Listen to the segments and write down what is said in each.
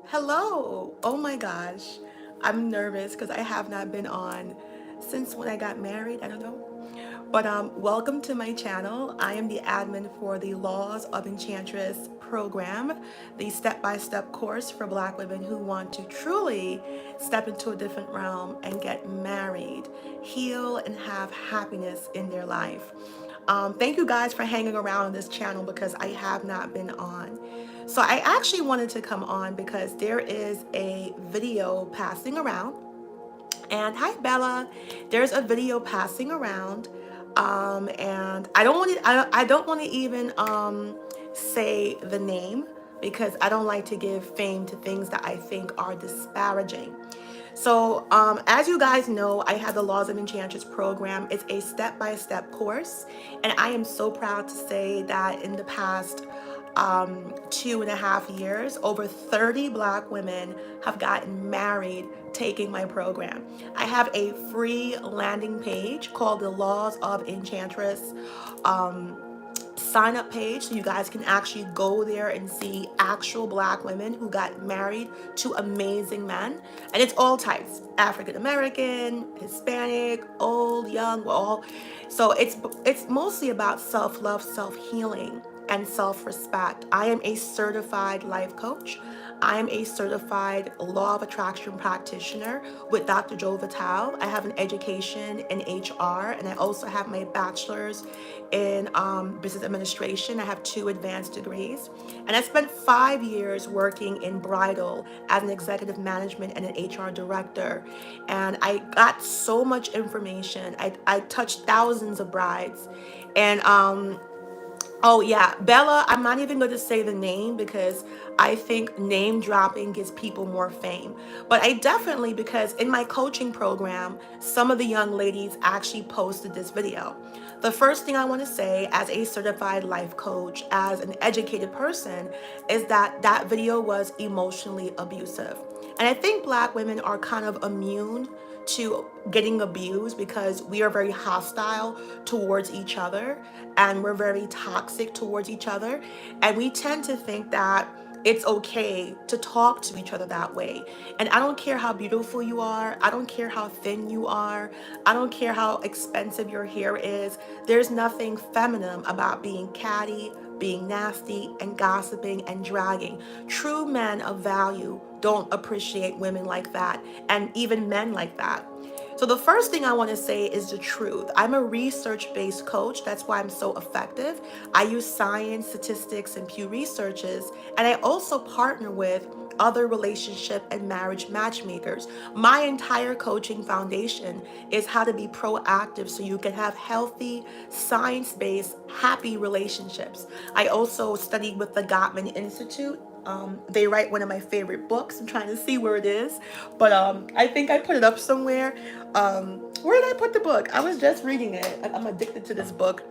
Hello. Oh my gosh. I'm nervous because I have not been on since when I got married. I don't know. But welcome to my channel. I am the admin for the Laws of Enchantress program, the step-by-step course for Black women who want to truly step into a different realm and get married, heal, and have happiness in their life. Thank you guys for hanging around on this channel because I have not been on. So I actually wanted to come on because there is a video passing around. And hi Bella, there's a video passing around, and I don't want to. I don't want to even say the name because I don't like to give fame to things that I think are disparaging. So, as you guys know, I have the Laws of Enchantress program. It's a step-by-step course, and I am so proud to say that in the past 2.5 years, over 30 Black women have gotten married taking my program. I have a free landing page called the Laws of Enchantress sign up page, so you guys can actually go there and see actual Black women who got married to amazing men. And it's all types: African American, Hispanic, old, young, all. So it's mostly about self-love, self-healing, and self-respect. I am a certified life coach. I am a certified law of attraction practitioner with Dr. Joe Vitale. I have an education in HR, and I also have my bachelor's in business administration. I have 2 advanced degrees, and I spent 5 years working in bridal as an executive management and an HR director. And I got so much information. I touched thousands of brides, and oh yeah, Bella, I'm not even going to say the name because I think name dropping gives people more fame. But I definitely, because in my coaching program, some of the young ladies actually posted this video. The first thing I want to say as a certified life coach, as an educated person, is that that video was emotionally abusive. And I think Black women are kind of immune to getting abused because we are very hostile towards each other and we're very toxic towards each other. And we tend to think that it's okay to talk to each other that way. And I don't care how beautiful you are. I don't care how thin you are. I don't care how expensive your hair is. There's nothing feminine about being catty, being nasty, and gossiping and dragging. True men of value don't appreciate women like that, and even men like that. So the first thing I want to say is the truth. I'm a research-based coach. That's why I'm so effective. I use science, statistics, and Pew Researches, and I also partner with other relationship and marriage matchmakers. My entire coaching foundation is how to be proactive so you can have healthy, science-based, happy relationships. I also studied with the Gottman Institute. They write one of my favorite books. I'm trying to see where it is, but I think I put it up somewhere. Where did I put the book? I was just reading it. I'm addicted to this book.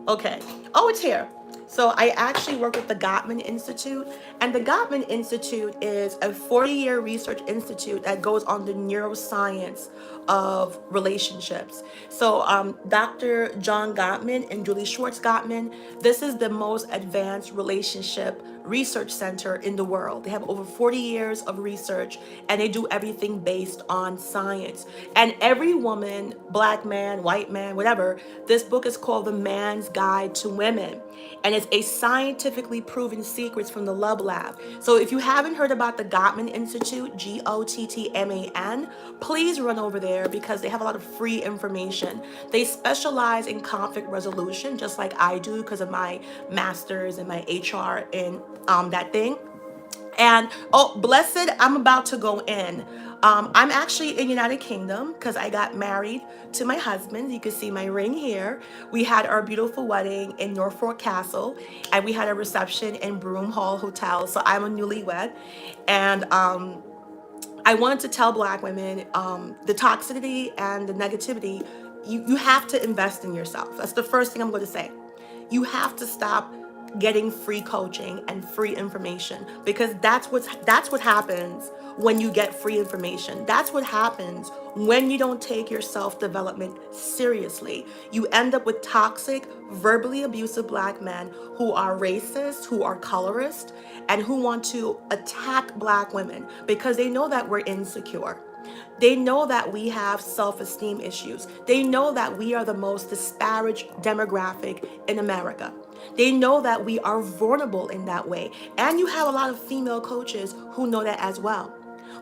Okay. Oh, it's here. So I actually work with the Gottman Institute, and the Gottman Institute is a 40-year research institute that goes on the neuroscience of relationships. So Dr. John Gottman and Julie Schwartz Gottman, this is the most advanced relationship research center in the world. They have over 40 years of research, and they do everything based on science. And every woman, Black man, white man, whatever, this book is called The Man's Guide to Women. And it's a scientifically proven secrets from the Love Lab. So if you haven't heard about the Gottman Institute, Gottman, please run over there because they have a lot of free information. They specialize in conflict resolution, just like I do because of my master's and my HR in that thing. And oh, blessed, I'm about to go in. I'm actually in United Kingdom because I got married to my husband. You can see my ring here. We had our beautiful wedding in Norfolk Castle, and we had a reception in Broome Hall Hotel. So I'm a newlywed, and I wanted to tell Black women the toxicity and the negativity. You have to invest in yourself. That's the first thing I'm going to say. You have to stop getting free coaching and free information, because that's what happens when you get free information. That's what happens when you don't take your self-development seriously. You end up with toxic, verbally abusive black men who are racist, who are colorist, and who want to attack black women because they know that we're insecure. They know that we have self-esteem issues. They know that we are the most disparaged demographic in America. They know that we are vulnerable in that way. And you have a lot of female coaches who know that as well,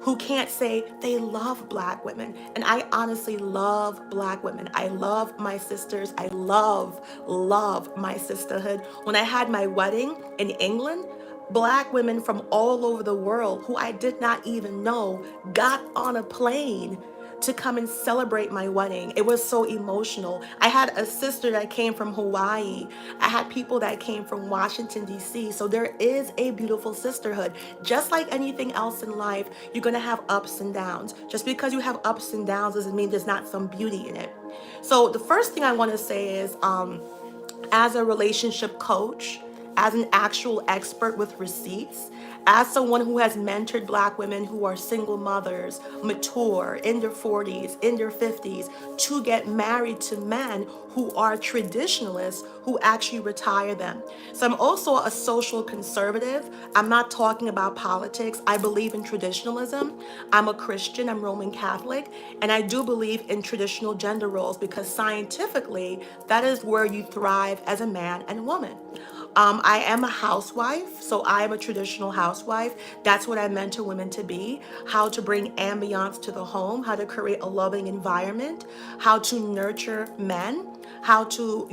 who can't say they love black women. And I honestly love black women. I love my sisters. I love my sisterhood. When I had my wedding in England, black women from all over the world who I did not even know got on a plane to come and celebrate my wedding. It was so emotional. I had a sister that came from Hawaii. I had people that came from Washington, D.C. So there is a beautiful sisterhood. Just like anything else in life, you're going to have ups and downs. Just because you have ups and downs doesn't mean there's not some beauty in it. So the first thing I want to say is, as a relationship coach, as an actual expert with receipts, as someone who has mentored black women who are single mothers, mature, in their 40s, in their 50s, to get married to men who are traditionalists who actually retire them. So I'm also a social conservative. I'm not talking about politics. I believe in traditionalism. I'm a Christian, I'm Roman Catholic, and I do believe in traditional gender roles because scientifically, that is where you thrive as a man and woman. I am a housewife, so I am a traditional housewife. That's what I mentor women to be: how to bring ambiance to the home, how to create a loving environment, how to nurture men, how to,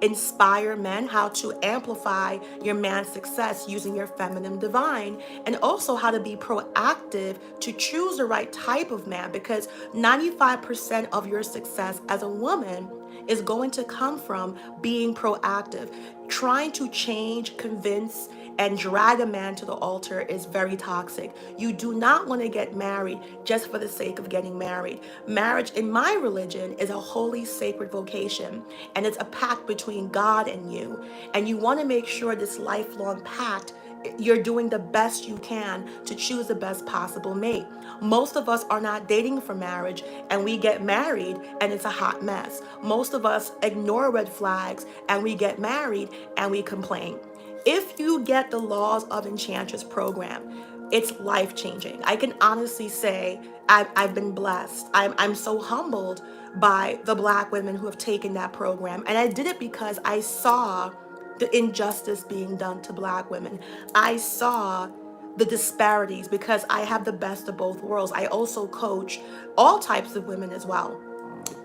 inspire men, how to amplify your man's success using your feminine divine, and also how to be proactive to choose the right type of man, because 95% of your success as a woman is going to come from being proactive. Trying to change, convince, and drag a man to the altar is very toxic. You do not want to get married just for the sake of getting married. Marriage in my religion is a holy, sacred vocation, and it's a pact between God and you. And you want to make sure this lifelong pact, you're doing the best you can to choose the best possible mate. Most of us are not dating for marriage, and we get married and it's a hot mess. Most of us ignore red flags and we get married and we complain. If you get the Laws of Enchantress program, it's life-changing. I can honestly say I've been blessed. I'm so humbled by the black women who have taken that program. And I did it because I saw the injustice being done to black women. I saw the disparities because I have the best of both worlds. I also coach all types of women as well.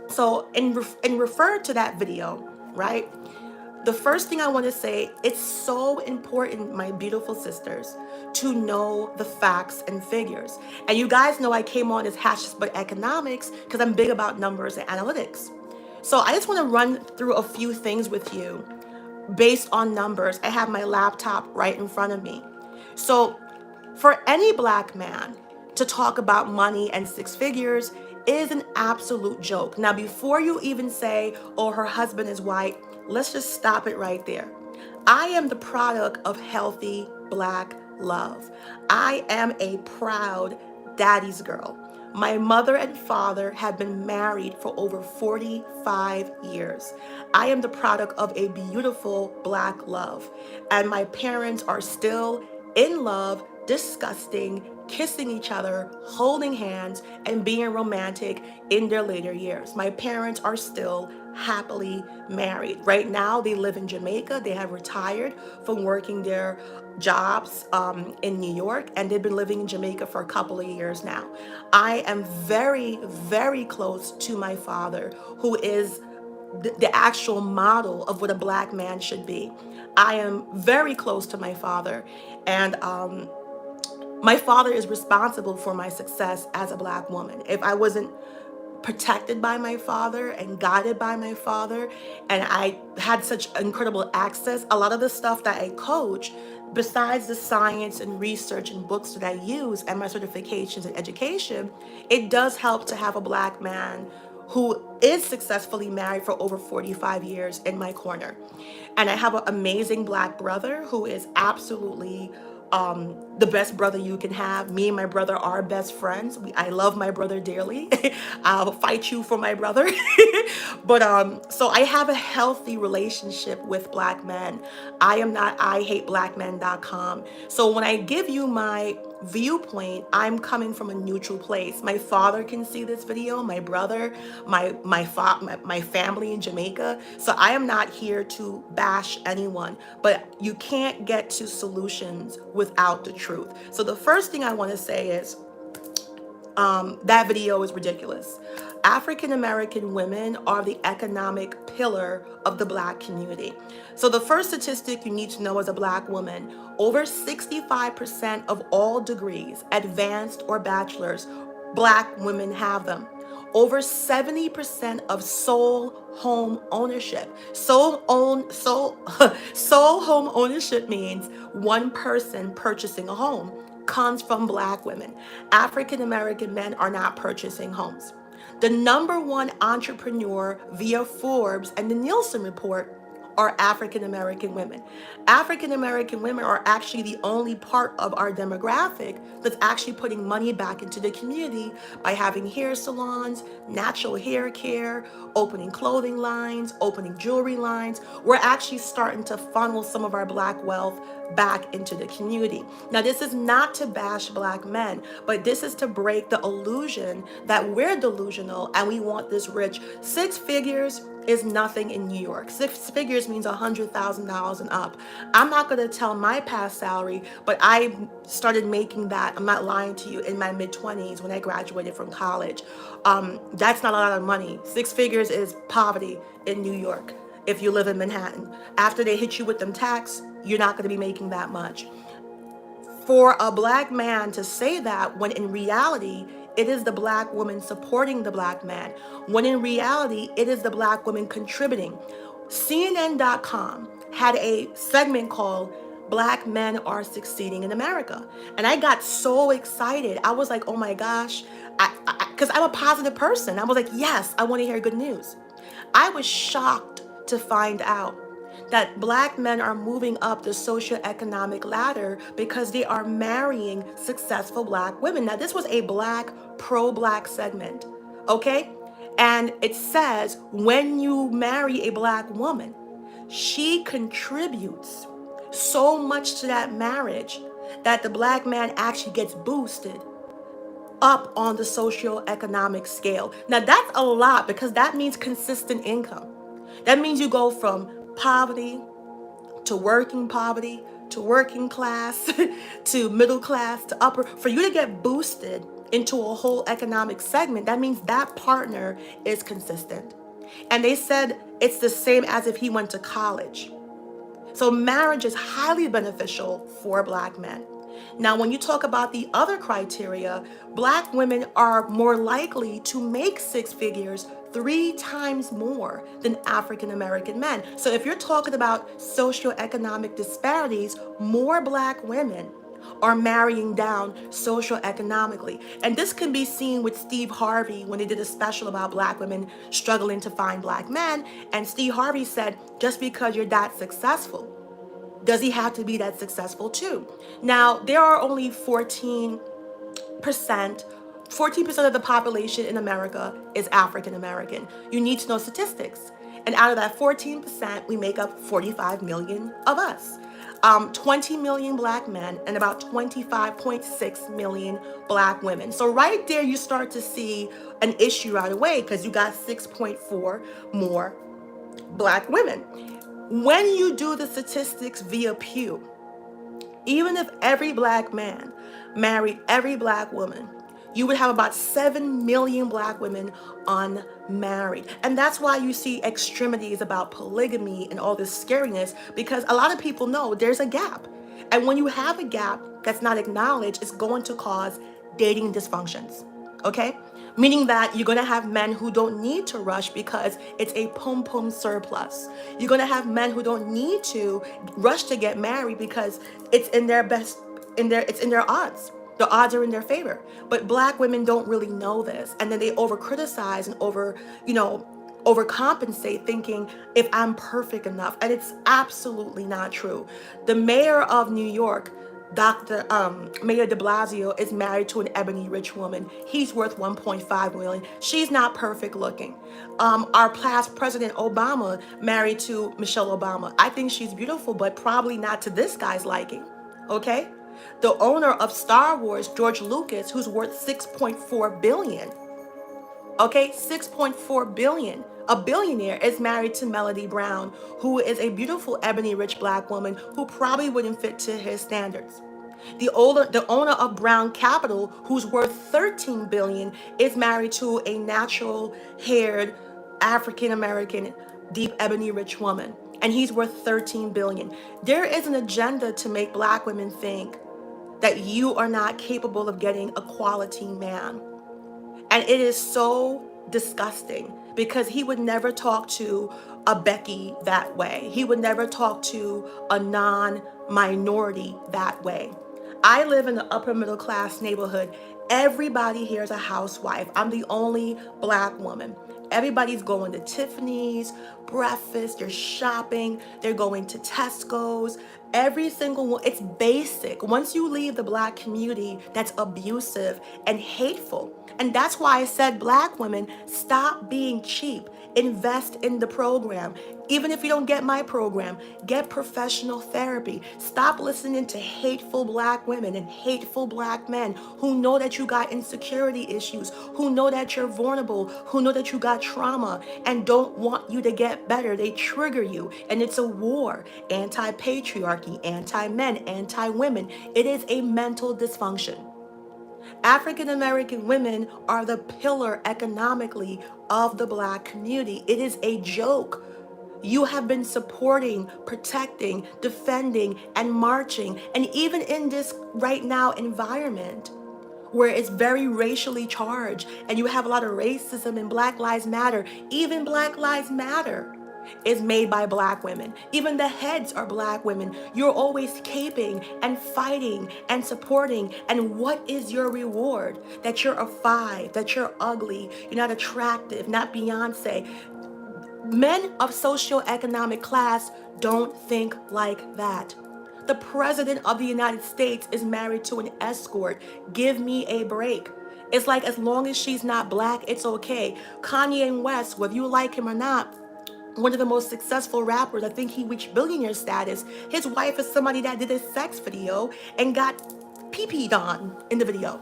So in refer to that video, right? The first thing I want to say, it's so important, my beautiful sisters, to know the facts and figures. And you guys know I came on as Hashes But Economics because I'm big about numbers and analytics. So I just want to run through a few things with you based on numbers. I have my laptop right in front of me. So for any black man to talk about money and six figures is an absolute joke. Now, before you even say, oh, her husband is white, let's just stop it right there. I am the product of healthy black love. I am a proud daddy's girl. My mother and father have been married for over 45 years. I am the product of a beautiful black love, and my parents are still in love, disgusting, kissing each other, holding hands, and being romantic in their later years. My parents are still happily married. Right now, they live in Jamaica. They have retired from working their jobs in New York, and they've been living in Jamaica for a couple of years now. I am very, very close to my father, who is the actual model of what a black man should be. I am very close to my father, and my father is responsible for my success as a black woman. If I wasn't protected by my father and guided by my father, and I had such incredible access, a lot of the stuff that I coach, besides the science and research and books that I use and my certifications and education, it does help to have a black man who is successfully married for over 45 years in my corner. And I have an amazing black brother who is absolutely the best brother you can have. Me and my brother are best friends. I love my brother dearly. I'll fight you for my brother. But so I have a healthy relationship with black men. I am not IHateBlackMen.com. So when I give you my viewpoint, I'm coming from a neutral place. My father can see this video, my brother, my family in Jamaica. So I am not here to bash anyone, but you can't get to solutions without the truth. So the first thing I want to say is that video is ridiculous. African American women are the economic pillar of the black community. So the first statistic you need to know as a black woman, over 65% of all degrees, advanced or bachelor's, black women have them. Over 70% of sole home ownership. Sole home ownership means one person purchasing a home comes from black women. African American men are not purchasing homes. The number one entrepreneur via Forbes and the Nielsen report are African American women. African American women are actually the only part of our demographic that's actually putting money back into the community by having hair salons, natural hair care, opening clothing lines, opening jewelry lines. We're actually starting to funnel some of our black wealth back into the community. Now, this is not to bash black men, but this is to break the illusion that we're delusional and we want this rich. Six figures is nothing in New York. Six figures means $100,000 and up. I'm not going to tell my past salary, but I started making that, I'm not lying to you, in my mid-20s when I graduated from college. That's not a lot of money. Six figures is poverty in New York. If you live in Manhattan, after they hit you with them tax, you're not going to be making that much. For a black man to say that when in reality, it is the black woman supporting the black man, when in reality, it is the black woman contributing. CNN.com had a segment called Black Men Are Succeeding in America. And I got so excited. I was like, oh my gosh, because I'm a positive person. I was like, yes, I want to hear good news. I was shocked to find out that black men are moving up the socioeconomic ladder because they are marrying successful black women. Now, this was a pro-black segment, okay? And it says when you marry a black woman, she contributes so much to that marriage that the black man actually gets boosted up on the socioeconomic scale. Now, that's a lot because that means consistent income. That means you go from poverty to working poverty to working class to middle class to upper. For you to get boosted into a whole economic segment, that means that partner is consistent. And they said it's the same as if he went to college. So marriage is highly beneficial for black men. Now, when you talk about the other criteria, black women are more likely to make six figures 3 times more than African American men. So if you're talking about socioeconomic disparities, more black women are marrying down socioeconomically. And this can be seen with Steve Harvey when they did a special about black women struggling to find black men. And Steve Harvey said, just because you're that successful, does he have to be that successful too? Now, there are only 14% of the population in America is African American. You need to know statistics. And out of that 14%, we make up 45 million of us. 20 million black men and about 25.6 million black women. So right there, you start to see an issue right away because you got 6.4 more black women. When you do the statistics via Pew, even if every black man married every black woman, you would have about 7 million black women unmarried. And that's why you see extremities about polygamy and all this scariness, because a lot of people know there's a gap. And when you have a gap that's not acknowledged, it's going to cause dating dysfunctions, okay? Meaning that you're going to have men who don't need to rush because it's a pum-pum surplus. You're going to have men who don't need to rush to get married because it's in their odds. The odds are in their favor. But black women don't really know this. And then they over criticize and overcompensate, thinking if I'm perfect enough. And it's absolutely not true. The mayor of New York, Mayor de Blasio, is married to an ebony rich woman. He's worth 1.5 million. She's not perfect looking. Our past president Obama married to Michelle Obama. I think she's beautiful, but probably not to this guy's liking. Okay? The owner of Star Wars, George Lucas, who's worth 6.4 billion. Okay, 6.4 billion. A billionaire is married to Melody Brown, who is a beautiful ebony rich black woman who probably wouldn't fit to his standards. The owner of Brown Capital, who's worth 13 billion, is married to a natural haired African American deep ebony rich woman, and he's worth 13 billion. There is an agenda to make black women think that you are not capable of getting a quality man. And it is so disgusting because he would never talk to a Becky that way. He would never talk to a non-minority that way. I live in an upper middle class neighborhood. Everybody here is a housewife. I'm the only black woman. Everybody's going to Tiffany's, breakfast, they're shopping, they're going to Tesco's. Every single one, it's basic. Once you leave the black community, that's abusive and hateful. And that's why I said, black women, stop being cheap. Invest in the program. Even if you don't get my program, get professional therapy. Stop listening to hateful black women and hateful black men who know that you got insecurity issues, who know that you're vulnerable, who know that you got trauma and don't want you to get better. They trigger you, and it's a war. Anti-patriarchy, anti-men, anti-women. It is a mental dysfunction. African American women are the pillar economically of the black community. It is a joke. You have been supporting, protecting, defending, and marching. And even in this right now environment where it's very racially charged and you have a lot of racism and Black Lives Matter, even Black Lives Matter is made by black women. Even the heads are black women. You're always caping and fighting and supporting. And what is your reward? That you're a 5, that you're ugly, you're not attractive, not Beyonce. Men of socioeconomic class don't think like that. The president of the United States is married to an escort. Give me a break. It's like, as long as she's not black, it's okay. Kanye West, whether you like him or not, one of the most successful rappers, I think he reached billionaire status. His wife is somebody that did a sex video and got pee-peed on in the video.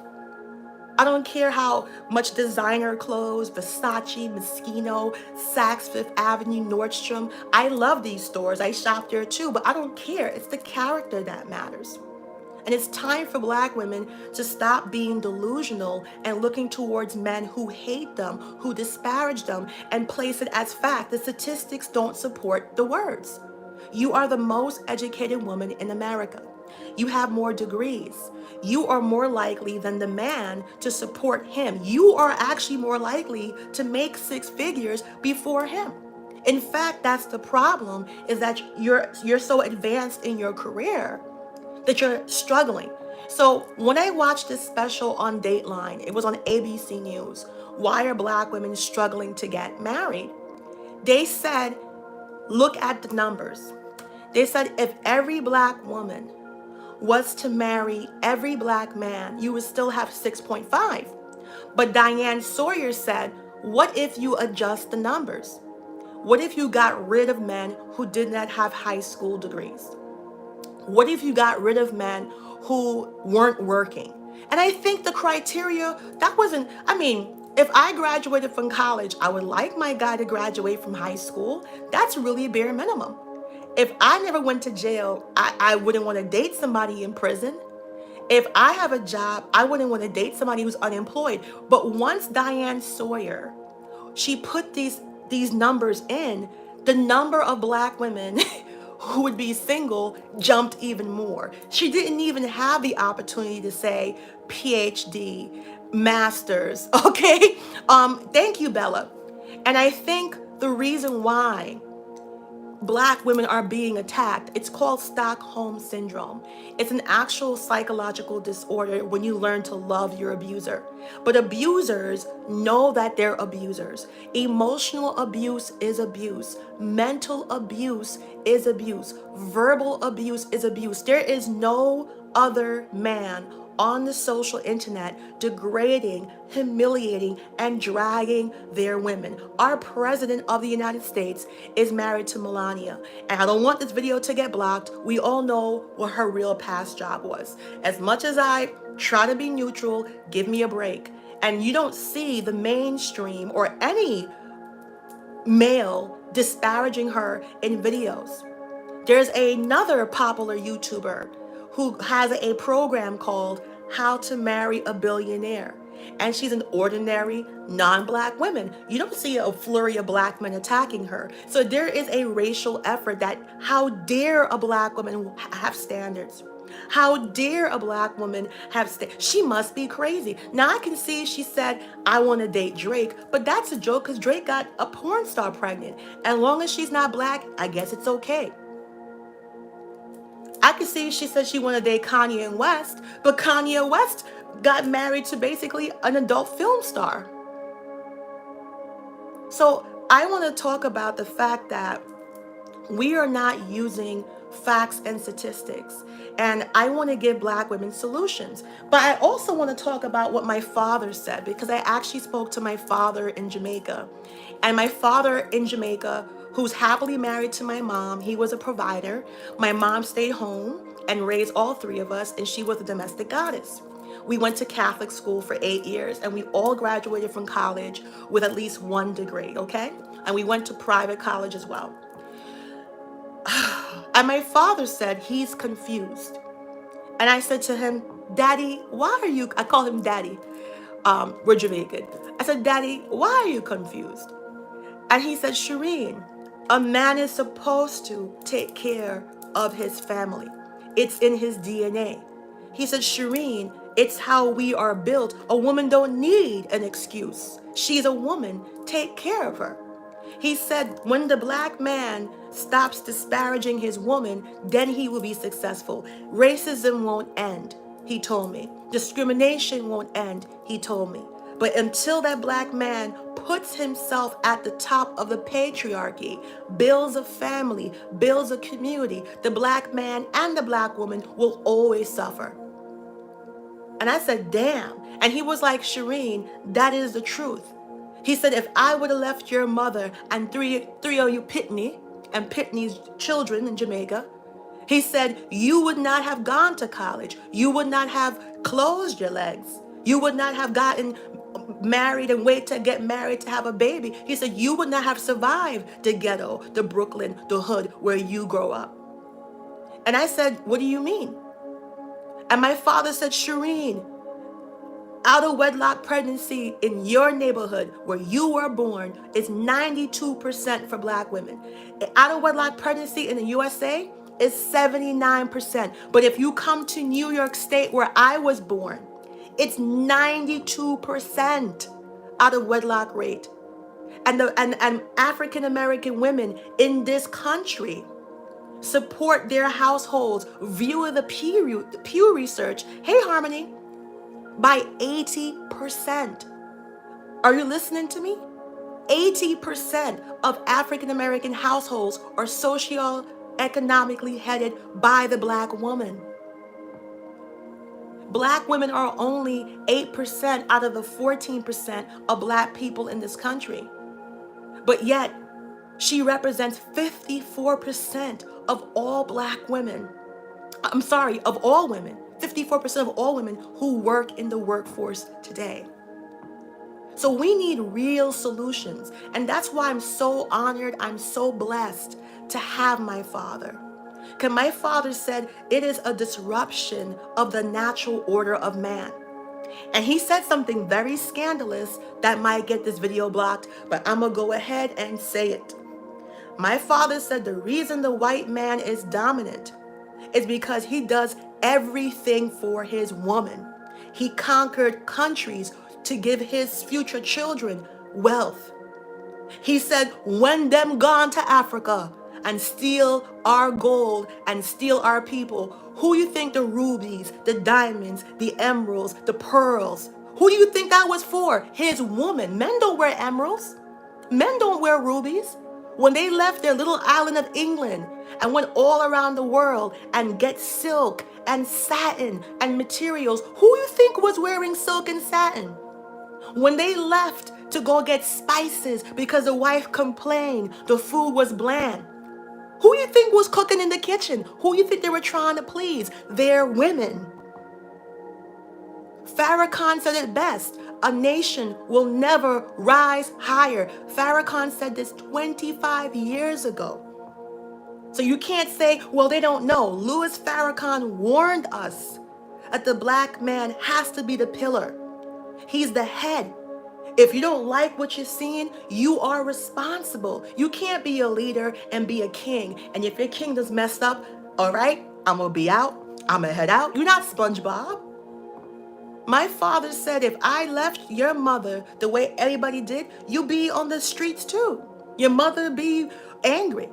I don't care how much designer clothes, Versace, Moschino, Saks, Fifth Avenue, Nordstrom. I love these stores. I shop there too, but I don't care. It's the character that matters. And it's time for black women to stop being delusional and looking towards men who hate them, who disparage them, and place it as fact. The statistics don't support the words. You are the most educated woman in America. You have more degrees. You are more likely than the man to support him. You are actually more likely to make 6 figures before him. In fact, that's the problem, is that you're so advanced in your career that you're struggling. So when I watched this special on Dateline, it was on ABC News, why are black women struggling to get married? They said, look at the numbers. They said if every black woman was to marry every black man, you would still have 6.5. But Diane Sawyer said, what if you adjust the numbers? What if you got rid of men who did not have high school degrees? What if you got rid of men who weren't working? And I think the criteria, that wasn't, if I graduated from college, I would like my guy to graduate from high school. That's really bare minimum. If I never went to jail, I wouldn't want to date somebody in prison. If I have a job, I wouldn't want to date somebody who's unemployed. But once Diane Sawyer, she put these numbers in, the number of black women who would be single jumped even more. She didn't even have the opportunity to say PhD, master's, okay? Thank you, Bella. And I think the reason why Black women are being attacked. It's called Stockholm Syndrome. It's an actual psychological disorder when you learn to love your abuser. But abusers know that they're abusers. Emotional abuse is abuse. Mental abuse is abuse. Verbal abuse is abuse. There is no other man on the social internet degrading, humiliating, and dragging their women. Our president of the United States is married to Melania. And I don't want this video to get blocked. We all know what her real past job was. As much as I try to be neutral, give me a break. And you don't see the mainstream or any male disparaging her in videos. There's another popular YouTuber who has a program called How to Marry a Billionaire. And she's an ordinary non-black woman. You don't see a flurry of black men attacking her. So there is a racial effort that how dare a black woman have standards? How dare a black woman have she must be crazy. Now I can see she said, I want to date Drake, but that's a joke because Drake got a porn star pregnant. As long as she's not black, I guess it's okay. I could see she said she wanted to date Kanye and West, but Kanye West got married to basically an adult film star. So I want to talk about the fact that we are not using facts and statistics. And I want to give black women solutions. But I also want to talk about what my father said, because I actually spoke to my father in Jamaica. And my father in Jamaica, who's happily married to my mom, he was a provider. My mom stayed home and raised all three of us, and she was a domestic goddess. We went to Catholic school for 8 years, and we all graduated from college with at least one degree, okay? And we went to private college as well. And my father said he's confused. And I said to him, Daddy, why are you, I call him Daddy. We're Jamaican. I said, Daddy, why are you confused? And he said, Shireen, a man is supposed to take care of his family. It's in his DNA. He said, Shireen, it's how we are built. A woman don't need an excuse. She's a woman. Take care of her. He said, when the black man stops disparaging his woman, then he will be successful. Racism won't end, he told me. Discrimination won't end, he told me. But until that black man puts himself at the top of the patriarchy, builds a family, builds a community, the black man and the black woman will always suffer. And I said, damn. And he was like, Shireen, that is the truth. He said, if I would have left your mother and three of you Pitney and Pitney's children in Jamaica, he said, you would not have gone to college. You would not have closed your legs. You would not have gotten married and wait to get married to have a baby. He said, you would not have survived the ghetto, the Brooklyn, the hood where you grow up. And I said, what do you mean? And my father said, Shireen, out of wedlock pregnancy in your neighborhood where you were born is 92% for black women. Out of wedlock pregnancy in the USA is 79%. But if you come to New York State where I was born, it's 92% out of wedlock rate. And African American women in this country support their households, view the Pew Research, hey Harmony, by 80%. Are you listening to me? 80% of African American households are socio-economically headed by the black woman. Black women are only 8% out of the 14% of black people in this country. But yet, she represents 54% of all black women. I'm sorry, of all women. 54% of all women who work in the workforce today. So we need real solutions. And that's why I'm so honored, I'm so blessed to have my father. Because my father said it is a disruption of the natural order of man. And he said something very scandalous that might get this video blocked, but I'm going to go ahead and say it. My father said the reason the white man is dominant is because he does everything for his woman. He conquered countries to give his future children wealth. He said, when them gone to Africa, and steal our gold and steal our people, who you think the rubies, the diamonds, the emeralds, the pearls, who do you think that was for? His woman. Men don't wear emeralds. Men don't wear rubies. When they left their little island of England and went all around the world and get silk and satin and materials, who you think was wearing silk and satin? When they left to go get spices because the wife complained the food was bland, who you think was cooking in the kitchen? Who you think they were trying to please? Their women. Farrakhan said it best. A nation will never rise higher. Farrakhan said this 25 years ago. So you can't say, well, they don't know. Louis Farrakhan warned us that the black man has to be the pillar. He's the head. If you don't like what you're seeing, you are responsible. You can't be a leader and be a king. And if your kingdom's messed up, all right, I'm going to be out. I'm going to head out. You're not SpongeBob. My father said, if I left your mother the way everybody did, you'd be on the streets too. Your mother would be angry.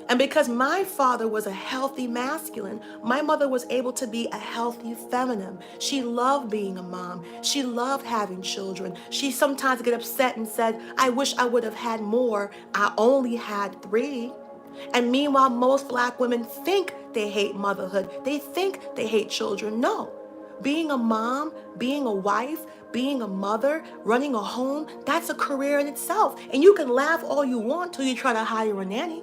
And because my father was a healthy masculine, my mother was able to be a healthy feminine. She loved being a mom. She loved having children. She sometimes get upset and said, I wish I would have had more. I only had 3. And meanwhile, most black women think they hate motherhood. They think they hate children. No. Being a mom, being a wife, being a mother, running a home, that's a career in itself. And you can laugh all you want till you try to hire a nanny.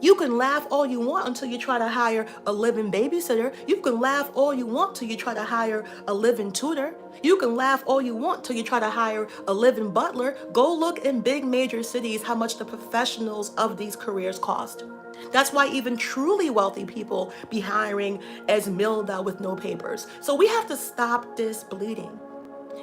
You can laugh all you want until you try to hire a living babysitter. You can laugh all you want till you try to hire a living tutor. You can laugh all you want till you try to hire a living butler. Go look in big major cities how much the professionals of these careers cost. That's why even truly wealthy people be hiring Esmeralda with no papers. So we have to stop this bleeding.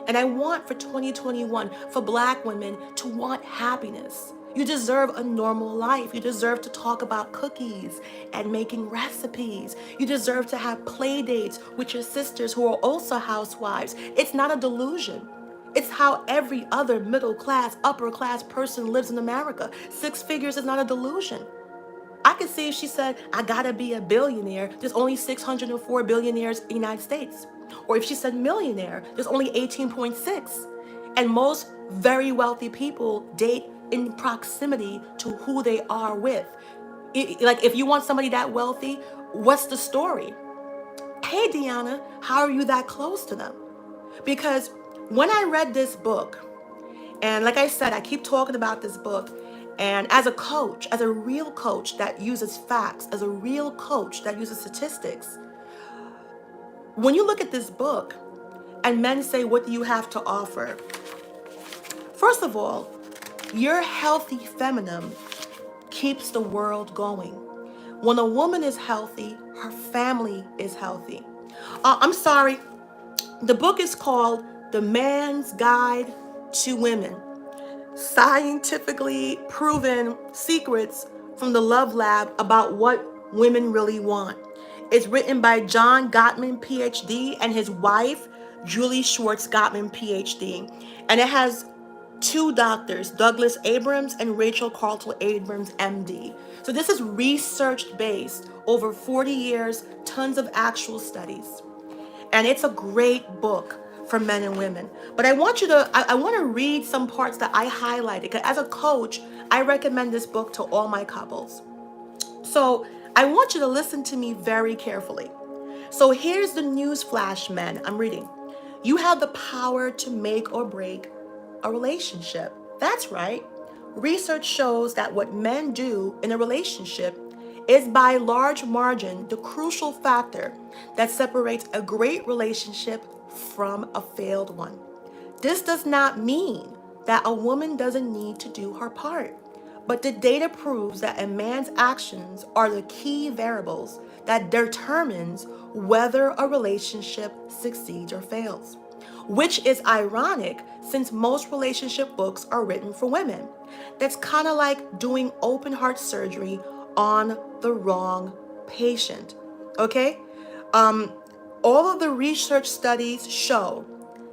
And I want for 2021 for black women to want happiness. You deserve a normal life. You deserve to talk about cookies and making recipes. You deserve to have play dates with your sisters who are also housewives. It's not a delusion. It's how every other middle class, upper class person lives in America. 6 figures is not a delusion. I could see if she said, I gotta be a billionaire, there's only 604 billionaires in the United States. Or if she said millionaire, there's only 18.6. And most very wealthy people date in proximity to who they are with. Like if you want somebody that wealthy, what's the story? Hey, Deanna, how are you that close to them? Because when I read this book, and like I said, I keep talking about this book, and as a coach, as a real coach that uses facts, as a real coach that uses statistics, when you look at this book and men say, what do you have to offer? First of all, your healthy feminine keeps the world going. When a woman is healthy, her family is healthy. I'm sorry, the book is called The Man's Guide to Women. Scientifically proven secrets from the Love Lab about what women really want. It's written by John Gottman, PhD, and his wife, Julie Schwartz Gottman, PhD. And it has 2 doctors, Douglas Abrams and Rachel Carlton Abrams, MD. So this is research-based, over 40 years, tons of actual studies. And it's a great book for men and women. But I want to read some parts that I highlighted, because as a coach, I recommend this book to all my couples. So I want you to listen to me very carefully. So here's the news flash, men. I'm reading. You have the power to make or break a relationship. That's right. Research shows that what men do in a relationship is by large margin the crucial factor that separates a great relationship from a failed one. This does not mean that a woman doesn't need to do her part, but the data proves that a man's actions are the key variables that determines whether a relationship succeeds or fails. Which is ironic since most relationship books are written for women. That's kind of like doing open heart surgery on the wrong patient, okay? All of the research studies show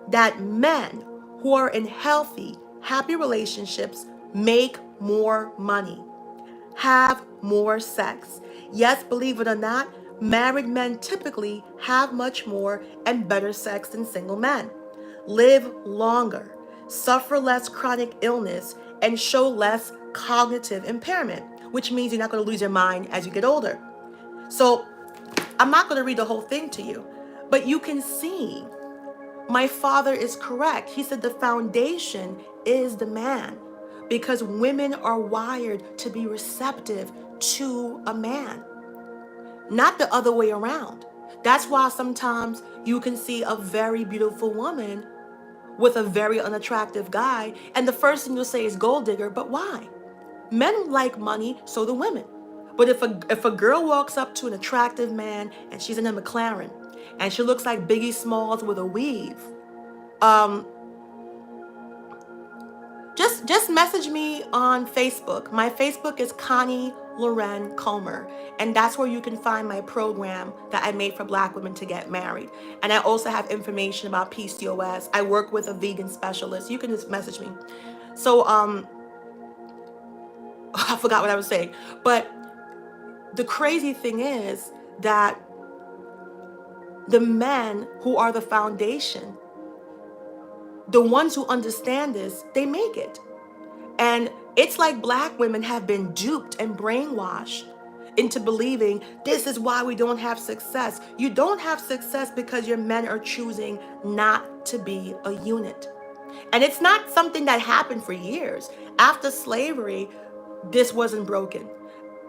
that men who are in healthy, happy relationships make more money. have more sex. Yes, believe it or not, married men typically have much more and better sex than single men, live longer, suffer less chronic illness, and show less cognitive impairment, which means you're not going to lose your mind as you get older. So I'm not going to read the whole thing to you, but you can see my father is correct. He said the foundation is the man, because women are wired to be receptive to a man, not the other way around. That's why sometimes you can see a very beautiful woman with a very unattractive guy, and the first thing you'll say is gold digger. But why? Men like money, so do women. But if a girl walks up to an attractive man and she's in a McLaren and she looks like Biggie Smalls with a weave, just message me on Facebook. My Facebook is Connie Loren Comer, and that's where you can find my program that I made for Black women to get married. And I also have information about PCOS. I work with a vegan specialist. You can just message me. So I forgot what I was saying, but the crazy thing is that the men who are the foundation, the ones who understand this, they make it. And it's like Black women have been duped and brainwashed into believing this is why we don't have success. You don't have success because your men are choosing not to be a unit. And it's not something that happened for years. After slavery, this wasn't broken.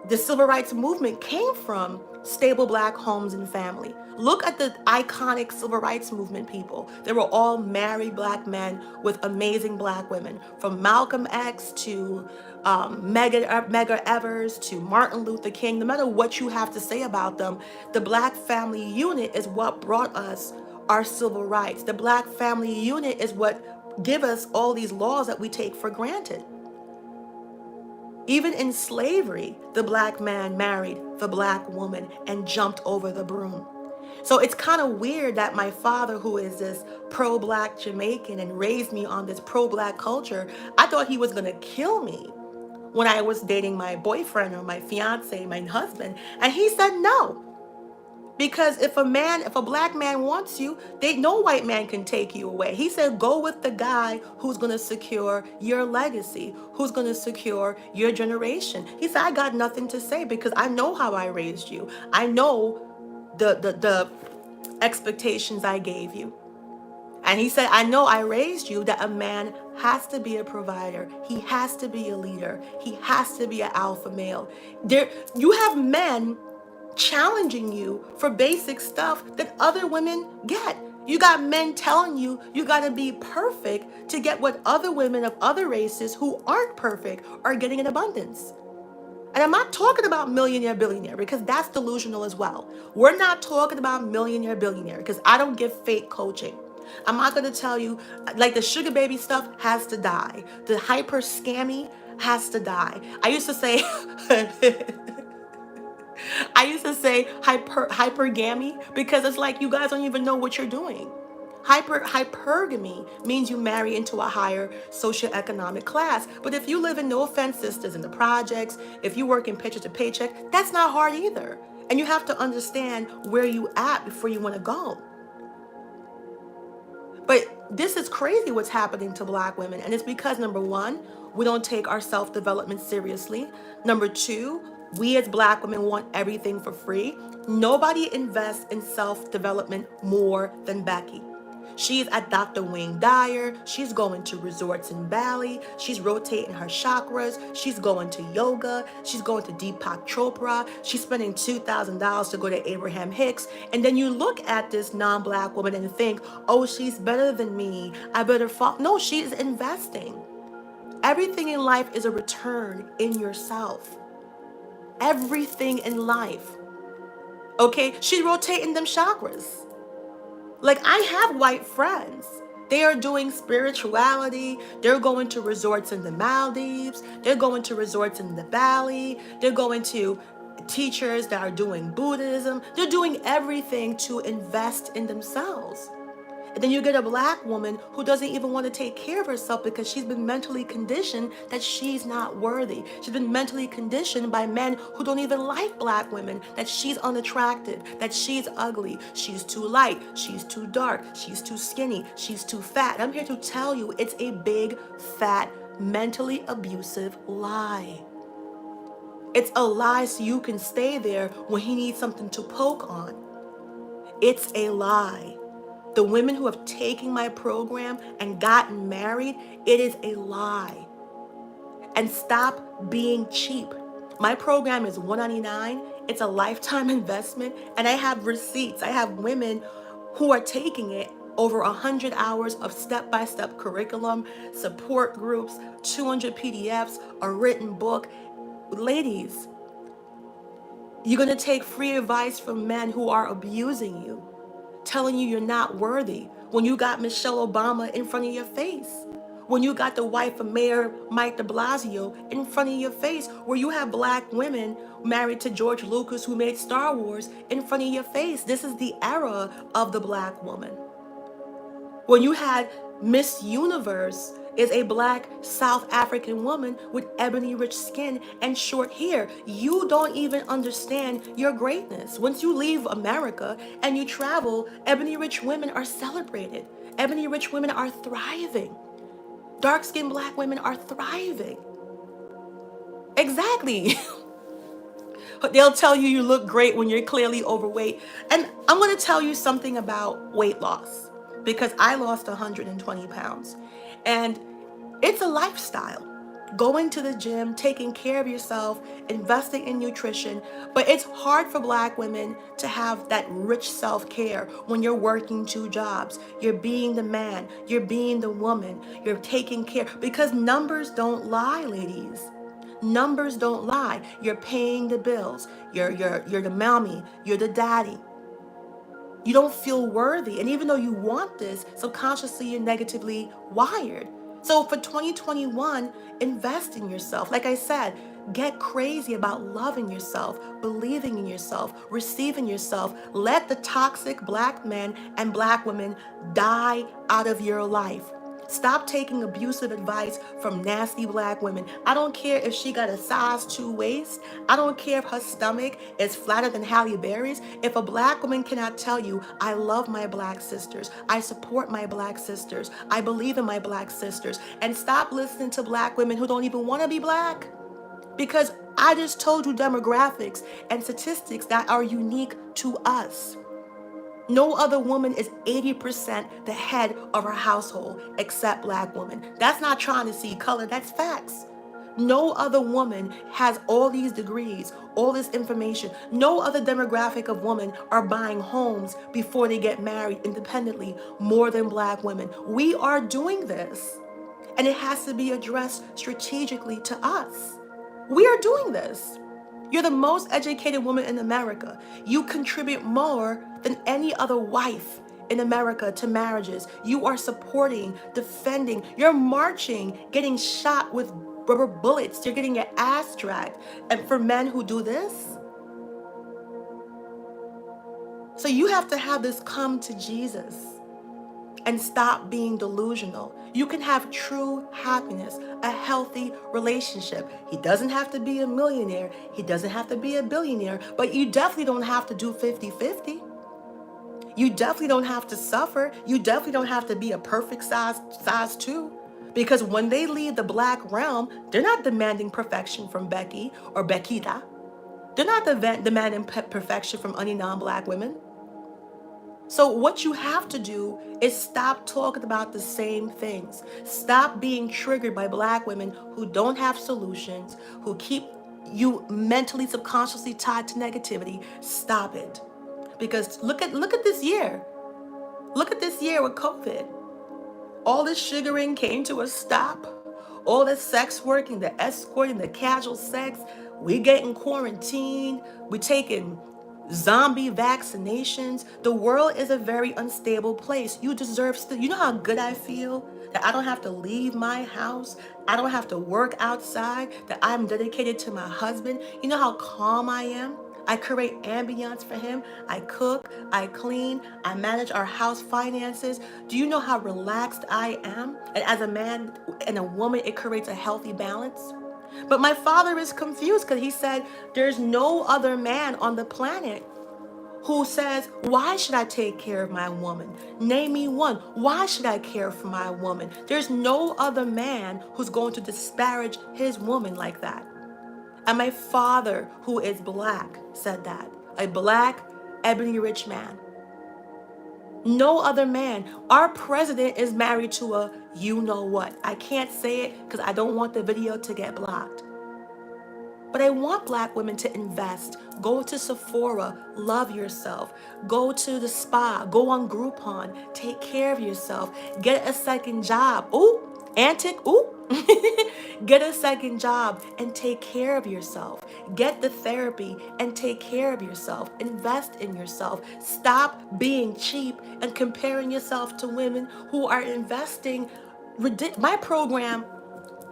The civil rights movement came from stable Black homes and family. Look at the iconic civil rights movement people. They were all married Black men with amazing Black women, from Malcolm X to Medgar Evers to Martin Luther King. No matter what you have to say about them, the Black family unit is what brought us our civil rights. The Black family unit is what give us all these laws that we take for granted. Even in slavery, the Black man married the Black woman and jumped over the broom. So it's kind of weird that my father, who is this pro-Black Jamaican and raised me on this pro-Black culture, I thought he was going to kill me when I was dating my boyfriend or my fiance, my husband. And he said no. Because if a Black man wants you, no white man can take you away. He said, go with the guy who's going to secure your legacy, who's going to secure your generation. He said, I got nothing to say because I know how I raised you. I know the expectations I gave you. And he said, I know I raised you that a man has to be a provider. He has to be a leader. He has to be an alpha male. You have men challenging you for basic stuff that other women get. You got men telling you you got to be perfect to get what other women of other races who aren't perfect are getting in abundance. And I'm not talking about millionaire, billionaire, because that's delusional as well. We're not talking about millionaire, billionaire, because I don't give fake coaching. I'm not going to tell you, like, the sugar baby stuff has to die. The hyper scammy has to die. I used to say hypergamy because it's like you guys don't even know what you're doing. Hypergamy means you marry into a higher socioeconomic class. But if you live in, no offense, sisters, in the projects, if you work in paycheck to paycheck, that's not hard either. And you have to understand where you at before you want to go. But this is crazy what's happening to Black women. And it's because, number one, we don't take our self-development seriously. Number two, we as Black women want everything for free. Nobody invests in self-development more than Becky. She's at Dr. Wayne Dyer. She's going to resorts in Bali. She's rotating her chakras. She's going to yoga. She's going to Deepak Chopra. She's spending $2,000 to go to Abraham Hicks. And then you look at this non-Black woman and think, oh, she's better than me. I better fall. No, she's investing. Everything in life is a return in yourself. Everything in life. Okay? She's rotating them chakras. Like, I have white friends. They are doing spirituality. They're going to resorts in the Maldives. They're going to resorts in the Bali. They're going to teachers that are doing Buddhism. They're doing everything to invest in themselves. And then you get a black woman who doesn't even want to take care of herself because she's been mentally conditioned that she's not worthy. She's been mentally conditioned by men who don't even like black women, that she's unattractive, that she's ugly, she's too light, she's too dark, she's too skinny, she's too fat. And I'm here to tell you it's a big, fat, mentally abusive lie. It's a lie so you can stay there when he needs something to poke on. It's a lie. The women who have taken my program and gotten married, it is a lie. And stop being cheap. My program is $199. It's a lifetime investment, and I have receipts. I have women who are taking it over 100 hours of step-by-step curriculum, support groups, 200 PDFs, a written book. Ladies, you're going to take free advice from men who are abusing you, telling you you're not worthy, when you got Michelle Obama in front of your face, when you got the wife of Mayor Mike de Blasio in front of your face, where you have black women married to George Lucas who made Star Wars in front of your face. This is the era of the black woman. When you had Miss Universe is a black South African woman with ebony rich skin and short hair. You don't even understand your greatness. Once you leave America and you travel, ebony rich women are celebrated. Ebony rich women are thriving. Dark-skinned black women are thriving. Exactly. They'll tell you you look great when you're clearly overweight. And I'm going to tell you something about weight loss, because I lost 120 pounds. And it's a lifestyle. Going to the gym, taking care of yourself, investing in nutrition. But it's hard for black women to have that rich self-care when you're working 2 jobs. You're being the man, you're being the woman, you're taking care. Because numbers don't lie, ladies. Numbers don't lie. You're paying the bills. You're the mommy, you're the daddy. You don't feel worthy. And even though you want this, subconsciously you're negatively wired. So for 2021, invest in yourself. Like I said, get crazy about loving yourself, believing in yourself, receiving yourself. Let the toxic black men and black women die out of your life. Stop taking abusive advice from nasty black women. I don't care if she got a size 2 waist. I don't care if her stomach is flatter than Halle Berry's. If a black woman cannot tell you, I love my black sisters, I support my black sisters, I believe in my black sisters, and stop listening to black women who don't even want to be black. Because I just told you demographics and statistics that are unique to us. No other woman is 80% the head of her household except black women. That's not trying to see color, that's facts. No other woman has all these degrees, all this information. No other demographic of women are buying homes before they get married independently more than black women. We are doing this, and it has to be addressed strategically to us. We are doing this. You're the most educated woman in America. You contribute more than any other wife in America to marriages. You are supporting, defending, you're marching, getting shot with rubber bullets. You're getting your ass dragged. And for men who do this, so you have to have this come to Jesus and stop being delusional. You can have true happiness, a healthy relationship. He doesn't have to be a millionaire. He doesn't have to be a billionaire, but you definitely don't have to do 50-50. You definitely don't have to suffer. You definitely don't have to be a perfect size 2. Because when they leave the black realm, they're not demanding perfection from Becky or Beckita. They're not demanding perfection from any non-black women. So what you have to do is stop talking about the same things. Stop being triggered by black women who don't have solutions, who keep you mentally, subconsciously tied to negativity. Stop it. Because look at this year. Look at this year with COVID. All this sugaring came to a stop. All the sex working, the escorting, the casual sex. We getting quarantined. We taking zombie vaccinations. The world is a very unstable place. You deserve, you know how good I feel that I don't have to leave my house. I don't have to work outside, that I'm dedicated to my husband. You know how calm I am? I create ambience for him. I cook, I clean, I manage our house finances. Do you know how relaxed I am? And as a man and a woman, it creates a healthy balance. But my father is confused because he said, there's no other man on the planet who says, why should I take care of my woman? Name me one. Why should I care for my woman? There's no other man who's going to disparage his woman like that. And my father, who is black, said that. A black, ebony rich man. No other man. Our president is married to a you know what. I can't say it because I don't want the video to get blocked. But I want black women to invest. Go to Sephora, love yourself. Go to the spa, go on Groupon, take care of yourself. Get a second job. Ooh, antic, ooh. Get a second job and take care of yourself. Get the therapy and take care of yourself. Invest in yourself. Stop being cheap and comparing yourself to women who are investing.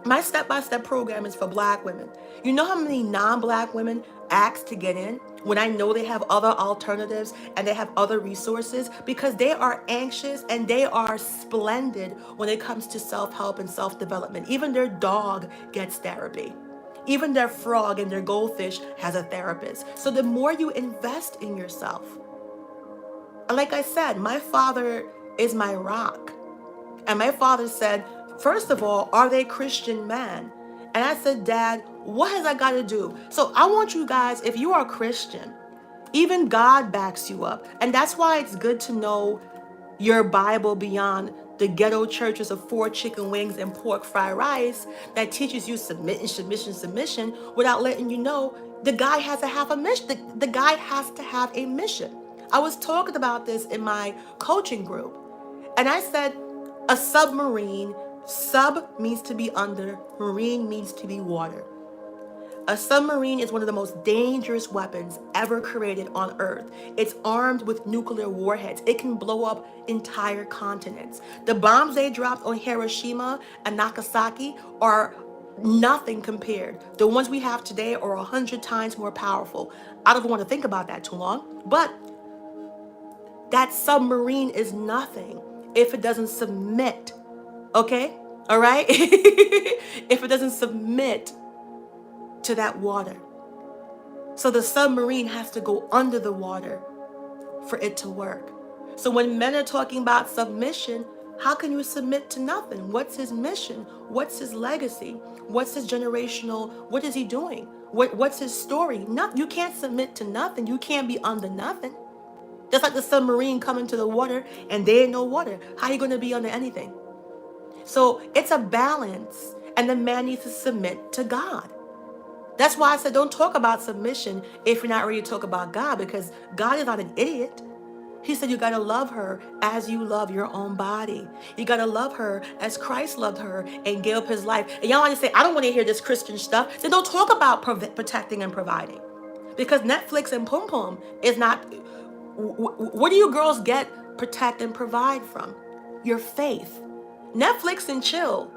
My step-by-step program is for black women. You know how many non-black women ask to get in when I know they have other alternatives and they have other resources? Because they are anxious and they are splendid when it comes to self-help and self-development. Even their dog gets therapy. Even their frog and their goldfish has a therapist. So the more you invest in yourself, and like I said, my father is my rock. And my father said, first of all, are they Christian men? And I said, Dad, what has that got to do? So I want you guys, if you are Christian, even God backs you up. And that's why it's good to know your Bible beyond the ghetto churches of 4 chicken wings and pork fried rice that teaches you submission, without letting you know the guy has to have a mission. The guy has to have a mission. I was talking about this in my coaching group. And I said, a submarine, sub means to be under, marine means to be water. A submarine is one of the most dangerous weapons ever created on Earth. It's armed with nuclear warheads. It can blow up entire continents. The bombs they dropped on Hiroshima and Nagasaki are nothing compared. The ones we have today are 100 times more powerful. I don't want to think about that too long, but that submarine is nothing if it doesn't submit. Okay? All right? If it doesn't submit to that water. So the submarine has to go under the water for it to work. So when men are talking about submission, how can you submit to nothing? What's his mission? What's his legacy? What's his generational? What is he doing? What's his story? No, you can't submit to nothing. You can't be under nothing. Just like the submarine coming to the water and there ain't no water. How are you going to be under anything? So it's a balance, and the man needs to submit to God. That's why I said don't talk about submission if you're not ready to talk about God, because God is not an idiot. He said you got to love her as you love your own body. You got to love her as Christ loved her and gave up his life. And y'all want to say, I don't want to hear this Christian stuff. Then don't talk about protecting and providing. Because Netflix and Pum Pum is not... What do you girls get protect and provide from? Your faith. Netflix and chill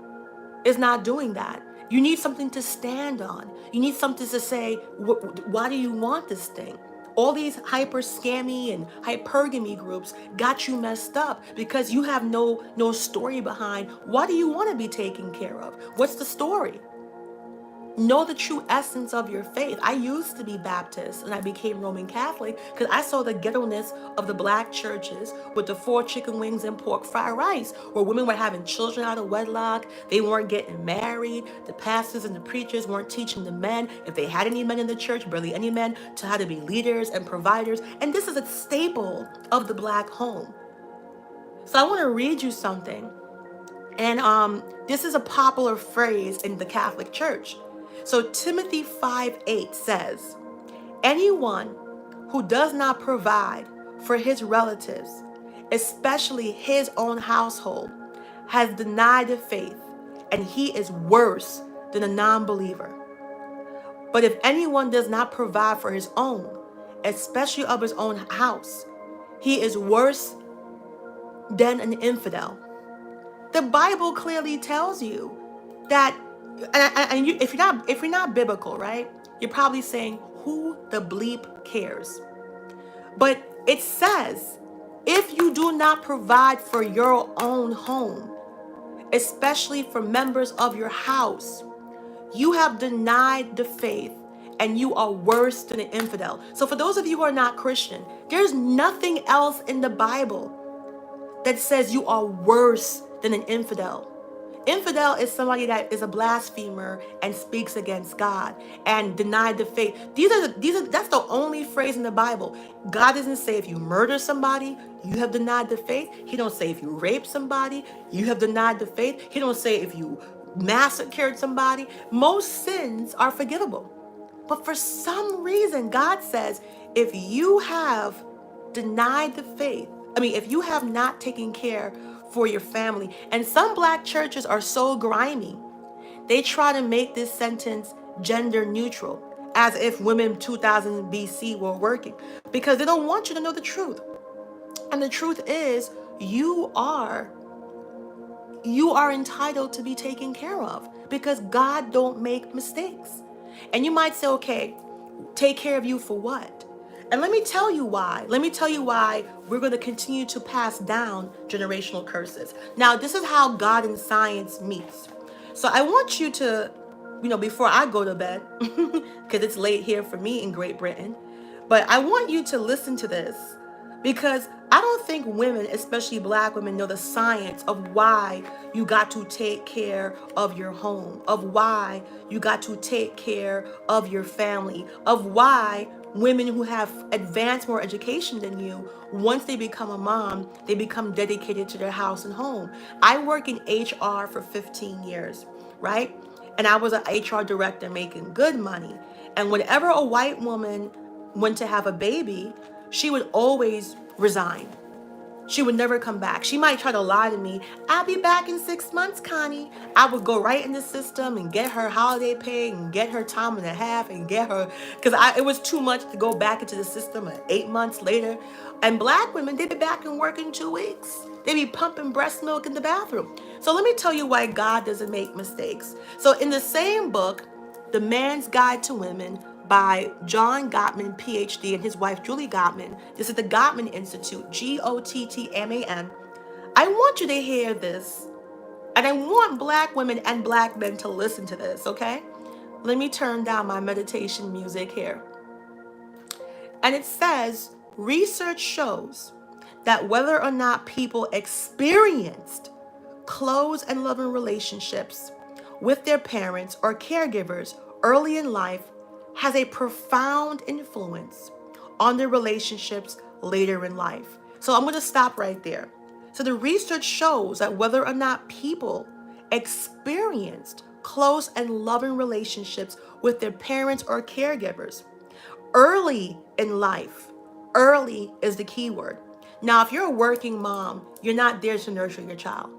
is not doing that. You need something to stand on. You need something to say, why do you want this thing? All these hyper scammy and hypergamy groups got you messed up because you have no story behind why do you want to be taken care of? What's the story? Know the true essence of your faith. I used to be Baptist and I became Roman Catholic because I saw the ghetto-ness of the black churches with the 4 chicken wings and pork fried rice, where women were having children out of wedlock. They weren't getting married. The pastors and the preachers weren't teaching the men, if they had any men in the church, barely any men, to how to be leaders and providers. And this is a staple of the black home. So I want to read you something. And this is a popular phrase in the Catholic Church. So Timothy 5:8 says, anyone who does not provide for his relatives, especially his own household, has denied the faith, and he is worse than a non-believer. But if anyone does not provide for his own, especially of his own house, he is worse than an infidel. The Bible clearly tells you that, and if you're not biblical, right? You're probably saying, who the bleep cares? But it says, if you do not provide for your own home, especially for members of your house, you have denied the faith and you are worse than an infidel. So for those of you who are not Christian, there's nothing else in the Bible that says you are worse than an infidel. Infidel is somebody that is a blasphemer and speaks against God and denied the faith. That's the only phrase in the Bible. God doesn't say if you murder somebody, you have denied the faith. He don't say if you rape somebody, you have denied the faith. He don't say if you massacred somebody. Most sins are forgivable. But for some reason, God says if you have denied the faith, if you have not taken care for your family, and some black churches are so grimy, they try to make this sentence gender neutral, as if women 2000 BC were working, because they don't want you to know the truth. And the truth is, you are entitled to be taken care of, because God don't make mistakes. And you might say, okay, take care of you for what? And let me tell you why. Let me tell you why we're going to continue to pass down generational curses. Now, this is how God and science meets. So I want you to, before I go to bed, because it's late here for me in Great Britain, but I want you to listen to this, because I don't think women, especially black women, know the science of why you got to take care of your home, of why you got to take care of your family, of why women who have advanced more education than you, once they become a mom, they become dedicated to their house and home. I work in HR for 15 years, right? And I was an HR director making good money. And whenever a white woman went to have a baby, she would always resign. She would never come back. She might try to lie to me. I'll be back in 6 months, Connie. I would go right in the system and get her holiday pay and get her time and a half and get her, because it was too much to go back into the system 8 months later. And black women, they'd be back in work in 2 weeks. They'd be pumping breast milk in the bathroom. So let me tell you why God doesn't make mistakes. So in the same book, The Man's Guide to Women, by John Gottman, PhD, and his wife, Julie Gottman. This is the Gottman Institute, Gottman. I want you to hear this, and I want black women and black men to listen to this, okay? Let me turn down my meditation music here. And it says, research shows that whether or not people experienced close and loving relationships with their parents or caregivers early in life has a profound influence on their relationships later in life. So I'm going to stop right there. So the research shows that whether or not people experienced close and loving relationships with their parents or caregivers early in life, early is the key word. Now, if you're a working mom, you're not there to nurture your child.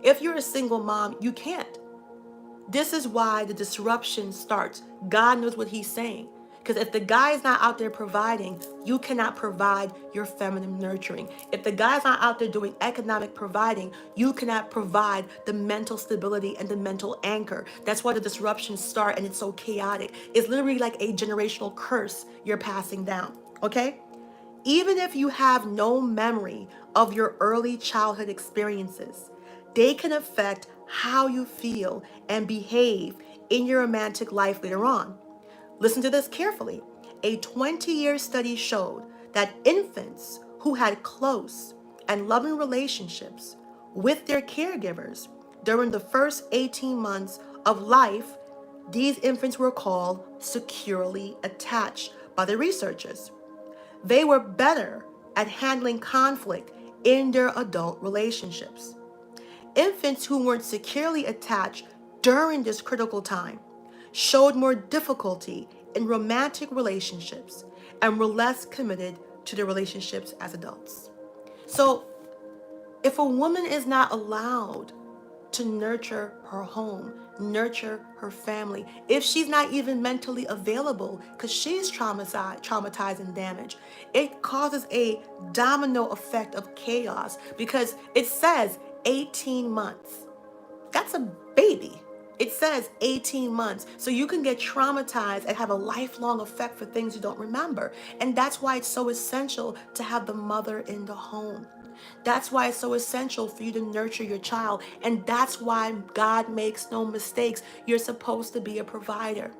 If you're a single mom, you can't. This is why the disruption starts. God knows what he's saying. Because if the guy is not out there providing, you cannot provide your feminine nurturing. If the guy's not out there doing economic providing, you cannot provide the mental stability and the mental anchor. That's why the disruptions start, and it's so chaotic. It's literally like a generational curse you're passing down, okay? Even if you have no memory of your early childhood experiences, they can affect how you feel and behave in your romantic life later on. Listen to this carefully. A 20-year study showed that infants who had close and loving relationships with their caregivers during the first 18 months of life, these infants were called securely attached by the researchers. They were better at handling conflict in their adult relationships. Infants who weren't securely attached during this critical time showed more difficulty in romantic relationships and were less committed to their relationships as adults. So, if a woman is not allowed to nurture her home, nurture her family, if she's not even mentally available because she's traumatized and damaged, it causes a domino effect of chaos, because it says 18 months. That's a baby. It says 18 months. So you can get traumatized and have a lifelong effect for things you don't remember. And that's why it's so essential to have the mother in the home. That's why it's so essential for you to nurture your child. And that's why God makes no mistakes. You're supposed to be a provider.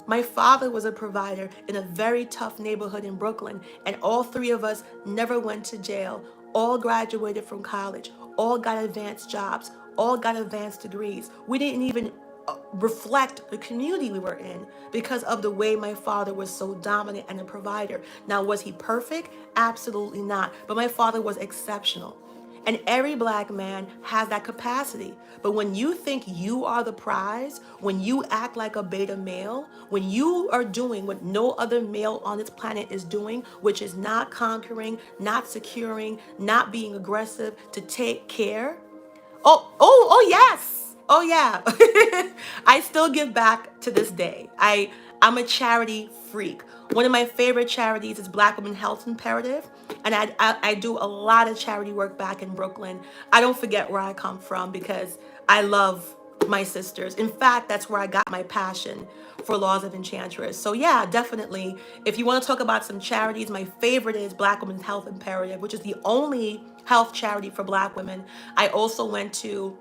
My father was a provider in a very tough neighborhood in Brooklyn, and all three of us never went to jail. All graduated from college, all got advanced jobs, all got advanced degrees. We didn't even reflect the community we were in because of the way my father was so dominant and a provider. Now, was he perfect? Absolutely not. But my father was exceptional. And every black man has that capacity. But when you think you are the prize, when you act like a beta male, when you are doing what no other male on this planet is doing, which is not conquering, not securing, not being aggressive to take care. Oh yes. Oh yeah. I still give back to this day. I'm a charity freak. One of my favorite charities is Black Women Health Imperative, and I do a lot of charity work back in Brooklyn. I don't forget where I come from because I love my sisters. In fact, that's where I got my passion for Laws of Enchantress. So yeah, definitely. If you want to talk about some charities, my favorite is Black Women's Health Imperative, which is the only health charity for Black women. I also went to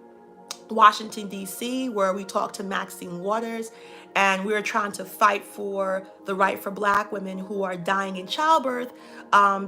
Washington, D.C., where we talked to Maxine Waters, and we were trying to fight for the right for Black women who are dying in childbirth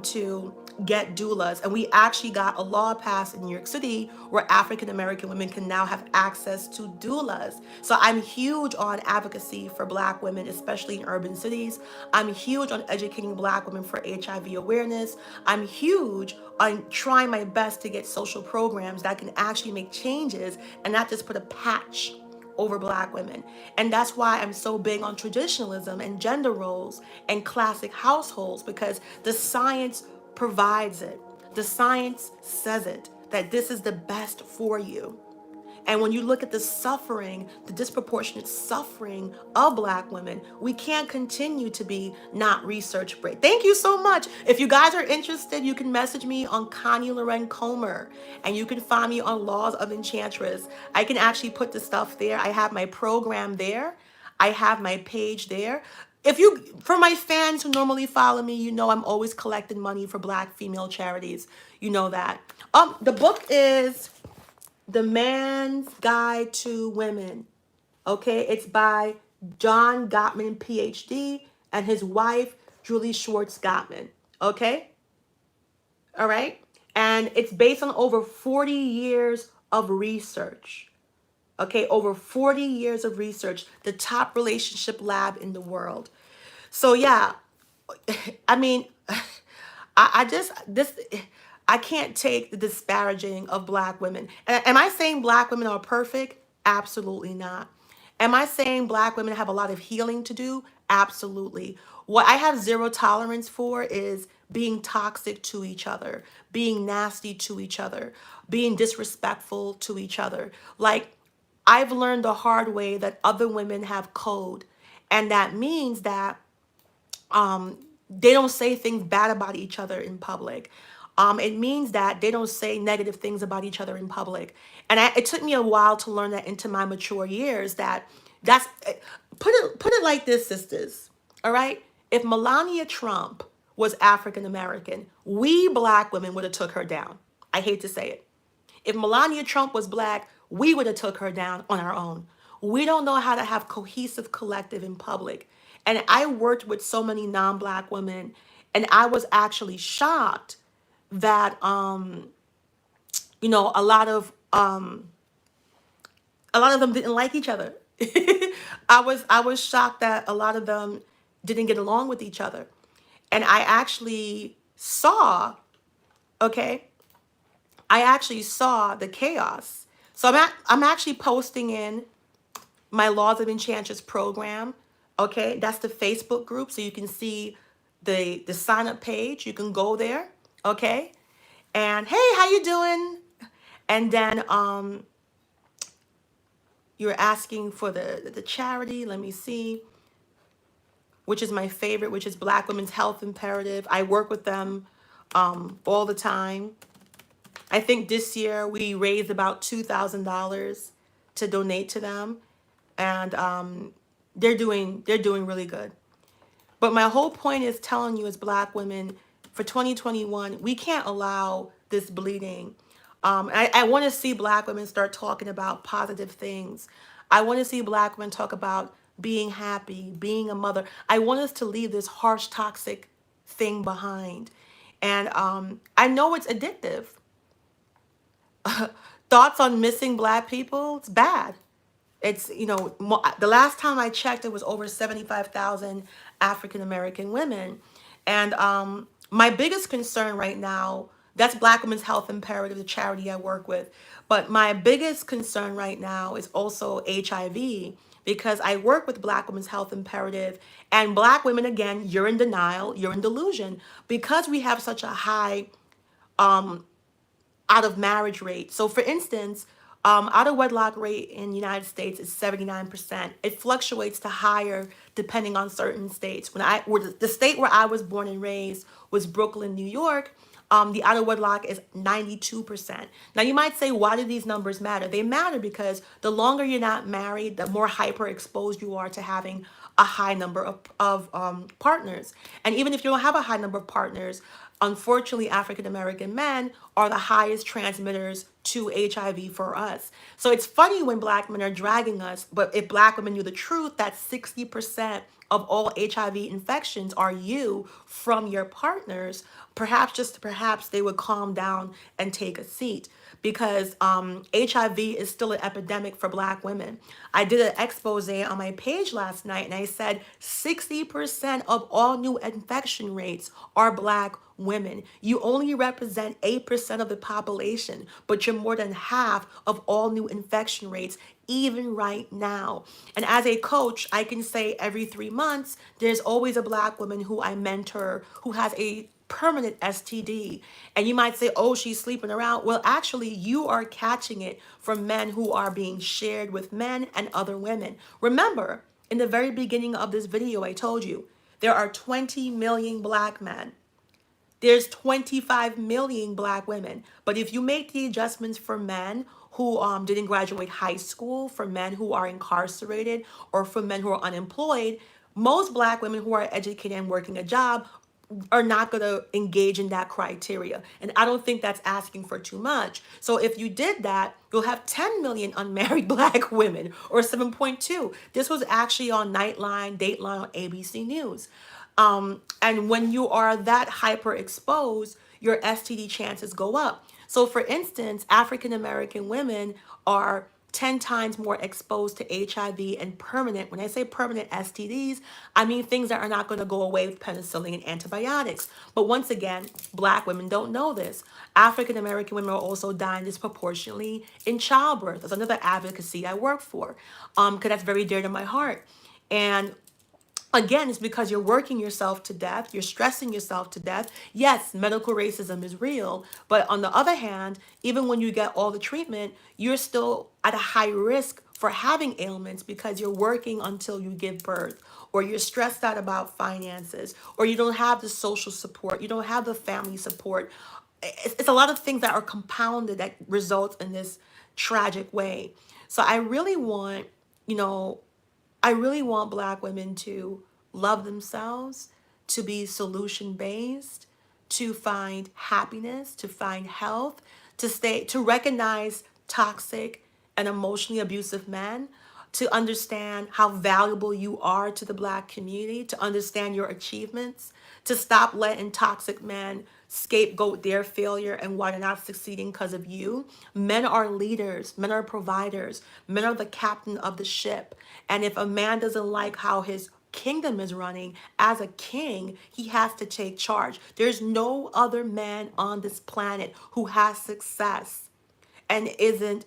to get doulas. And we actually got a law passed in New York City where African American women can now have access to doulas. So I'm huge on advocacy for Black women, especially in urban cities. I'm huge on educating Black women for HIV awareness. I'm huge on trying my best to get social programs that can actually make changes and not just put a patch over Black women. And that's why I'm so big on traditionalism and gender roles and classic households, because the science provides it. The science says it, that this is the best for you. And when you look at the suffering, the disproportionate suffering of Black women, we can't continue to be not research based. Thank you so much. If you guys are interested, you can message me on Connie Loren Comer, and you can find me on Laws of Enchantress. I can actually put the stuff there. I have my program there. I have my page there. If you, for my fans who normally follow me, you know I'm always collecting money for Black female charities. You know that. The book is The Man's Guide to Women. Okay, it's by John Gottman, PhD, and his wife, Julie Schwartz Gottman. Okay, all right, and it's based on over 40 years of research. Okay, over 40 years of research, the top relationship lab in the world. So yeah, I mean, I just this I can't take the disparaging of Black women. Am I saying Black women are perfect? Absolutely not. Am I saying Black women have a lot of healing to do? Absolutely. What I have zero tolerance for is being toxic to each other, being nasty to each other, being disrespectful to each other. Like, I've learned the hard way that other women have code, and that means that they don't say things bad about each other in public. It means that they don't say negative things about each other in public. And it took me a while to learn that into my mature years. That's put it like this, sisters. All right, if Melania Trump was African American, we Black women would have took her down. I hate to say it. If Melania Trump was Black, we would have took her down on our own. We don't know how to have cohesive collective in public. And I worked with so many non-Black women, and I was actually shocked that a lot of them didn't like each other. I was shocked that a lot of them didn't get along with each other. And I actually saw, okay, I actually saw the chaos. So I'm actually posting in my Laws of Enchantress program. Okay, that's the Facebook group, so you can see the sign up page. You can go there. Okay, and hey, how you doing? And then you're asking for the charity. Let me see, which is my favorite, which is Black Women's Health Imperative. I work with them all the time. I think this year we raised about $2,000 to donate to them, and they're doing really good. But my whole point is telling you, as Black women, for 2021, we can't allow this bleeding. I want to see Black women start talking about positive things. I want to see Black women talk about being happy, being a mother. I want us to leave this harsh, toxic thing behind. And I know it's addictive. Thoughts on missing Black people, it's bad. It's, the last time I checked, it was over 75,000 African American women. And my biggest concern right now, that's Black Women's Health Imperative, the charity I work with. But my biggest concern right now is also HIV, because I work with Black Women's Health Imperative, and Black women, again, you're in denial, you're in delusion, because we have such a high out of marriage rate. So for instance, out of wedlock rate in the United States is 79%. It fluctuates to higher depending on certain states. The state where I was born and raised was Brooklyn, New York. The out of wedlock is 92%. Now you might say, why do these numbers matter? They matter because the longer you're not married, the more hyper exposed you are to having a high number of partners. And even if you don't have a high number of partners, unfortunately, African American men are the highest transmitters to HIV for us. So it's funny when Black men are dragging us, but if Black women knew the truth, that 60% of all HIV infections are you from your partners, perhaps, just perhaps, they would calm down and take a seat, because HIV is still an epidemic for Black women. I did an expose on my page last night, and I said 60% of all new infection rates are Black women. You only represent 8% of the population, but you're more than half of all new infection rates, even right now. And as a coach, I can say every 3 months, there's always a Black woman who I mentor who has a permanent STD. And you might say, oh, she's sleeping around. Well, actually, you are catching it from men who are being shared with men and other women. Remember, in the very beginning of this video, I told you there are 20 million Black men. There's 25 million Black women. But if you make the adjustments for men who didn't graduate high school, for men who are incarcerated, or for men who are unemployed, most Black women who are educated and working a job are not going to engage in that criteria. And I don't think that's asking for too much. So if you did that, you'll have 10 million unmarried Black women, or 7.2. This was actually on Nightline, Dateline, on ABC News. And when you are that hyper exposed, your STD chances go up. So for instance, African American women are 10 times more exposed to HIV and permanent. When I say permanent STDs, I mean things that are not going to go away with penicillin and antibiotics. But once again, Black women don't know this. African American women are also dying disproportionately in childbirth. That's another advocacy I work for, because that's very dear to my heart. And again, it's because you're working yourself to death. You're stressing yourself to death. Yes, medical racism is real. But on the other hand, even when you get all the treatment, you're still at a high risk for having ailments because you're working until you give birth, or you're stressed out about finances, or you don't have the social support, you don't have the family support. It's a lot of things that are compounded that results in this tragic way. So I really want, you know, I really want Black women to love themselves, to be solution based, to find happiness, to find health, to recognize toxic and emotionally abusive men, to understand how valuable you are to the Black community, to understand your achievements, to stop letting toxic men scapegoat their failure and why they're not succeeding because of you. Men are leaders, men are providers, men are the captain of the ship. And if a man doesn't like how his kingdom is running, as a king, he has to take charge. There's no other man on this planet who has success and isn't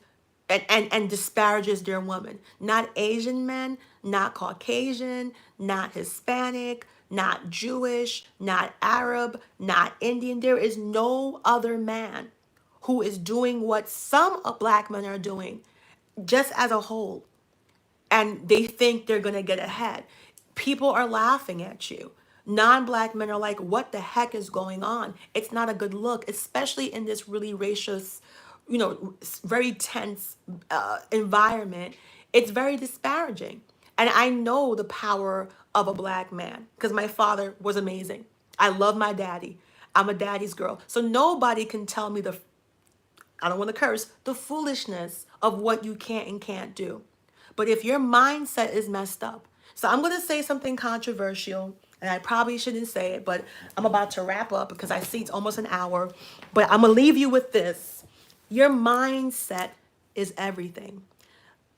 and disparages their woman. Not Asian men, not Caucasian, not Hispanic, not Jewish, not Arab, not Indian. There is no other man who is doing what some Black men are doing, just as a whole, and they think they're going to get ahead. People are laughing at you. Non-Black men are like, what the heck is going on? It's not a good look, especially in this really very tense environment, it's very disparaging. And I know the power of a black man because my father was amazing. I love my daddy. I'm a daddy's girl. So nobody can tell me I don't want to curse, the foolishness of what you can and can't do. But if your mindset is messed up, so I'm going to say something controversial, and I probably shouldn't say it, but I'm about to wrap up because I see it's almost an hour. But I'm going to leave you with this. Your mindset is everything.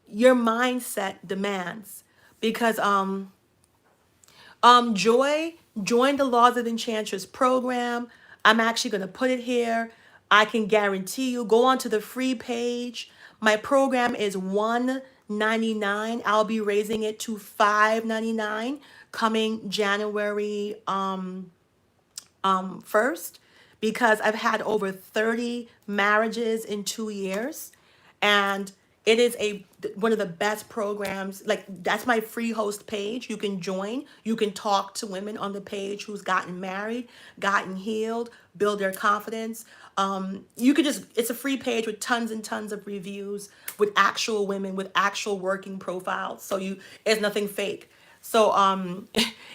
Your mindset demands. Because Joy joined the Laws of Enchantress program. I'm actually going to put it here. I can guarantee you, go onto the free page. My program is $199. I'll be raising it to $599 coming January 1st, because I've had over 30 marriages in 2 years, and it is one of the best programs. Like, that's my free host page. You can join. You can talk to women on the page who's gotten married, gotten healed, build their confidence. You could just, it's a free page with tons and tons of reviews with actual women with actual working profiles. So it's nothing fake. So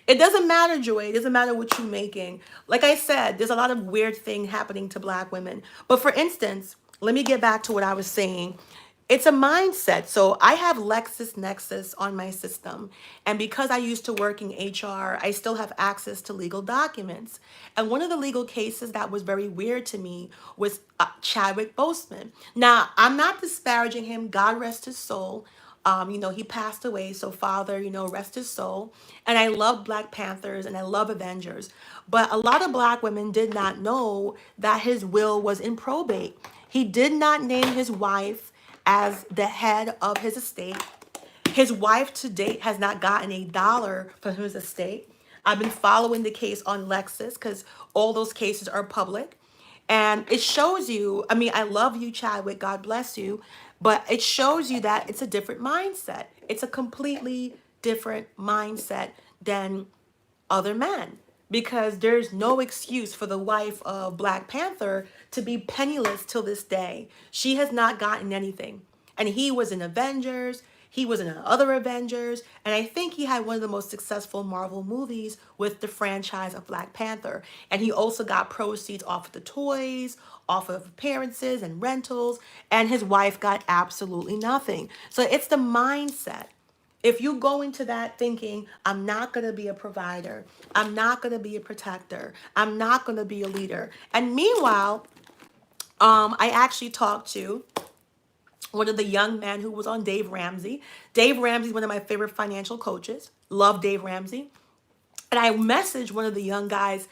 it doesn't matter, Joy. It doesn't matter what you're making. Like I said, there's a lot of weird thing happening to black women. But for instance, let me get back to what I was saying. It's a mindset. So I have LexisNexis on my system. And because I used to work in HR, I still have access to legal documents. And one of the legal cases that was very weird to me was Chadwick Boseman. Now, I'm not disparaging him. God rest his soul. He passed away, so Father, rest his soul. And I love Black Panthers and I love Avengers. But a lot of black women did not know that his will was in probate. He did not name his wife as the head of his estate. His wife to date has not gotten a dollar from his estate. I've been following the case on Lexis because all those cases are public. And it shows you, I mean, I love you, Chadwick, God bless you, but it shows you that it's a different mindset. It's a completely different mindset than other men, because there's no excuse for the wife of Black Panther to be penniless till this day. She has not gotten anything. And he was in Avengers, he was in other Avengers, and I think he had one of the most successful Marvel movies with the franchise of Black Panther. And he also got proceeds off of the toys, off of appearances and rentals, and his wife got absolutely nothing. So it's the mindset. If you go into that thinking, I'm not going to be a provider, I'm not going to be a protector, I'm not going to be a leader. And meanwhile, I actually talked to one of the young men who was on Dave Ramsey. Dave Ramsey is one of my favorite financial coaches. Love Dave Ramsey. And I messaged one of the young guys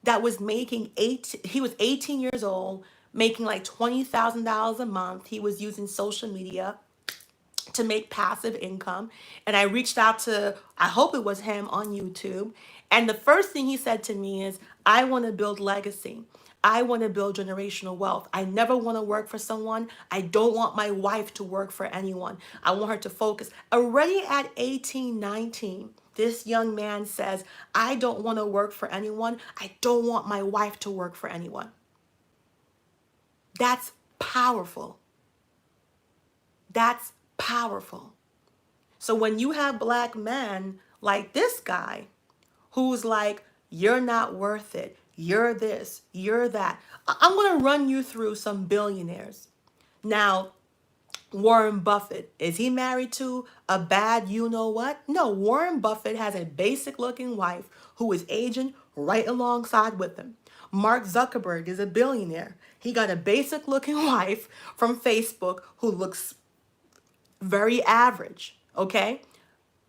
that was he was 18 years old, making like $20,000 a month. He was using social media to make passive income. And I reached out to, I hope it was him on YouTube. And the first thing he said to me is, I want to build legacy. I want to build generational wealth. I never want to work for someone. I don't want my wife to work for anyone. I want her to focus. Already at 18, 19, this young man says, I don't want to work for anyone. I don't want my wife to work for anyone. That's powerful. That's powerful. So when you have black men like this guy who's like, you're not worth it, you're this, you're that. I'm going to run you through some billionaires. Now, Warren Buffett, is he married to a bad you-know-what? No, Warren Buffett has a basic-looking wife who is aging right alongside with him. Mark Zuckerberg is a billionaire. He got a basic-looking wife from Facebook who looks very average, okay?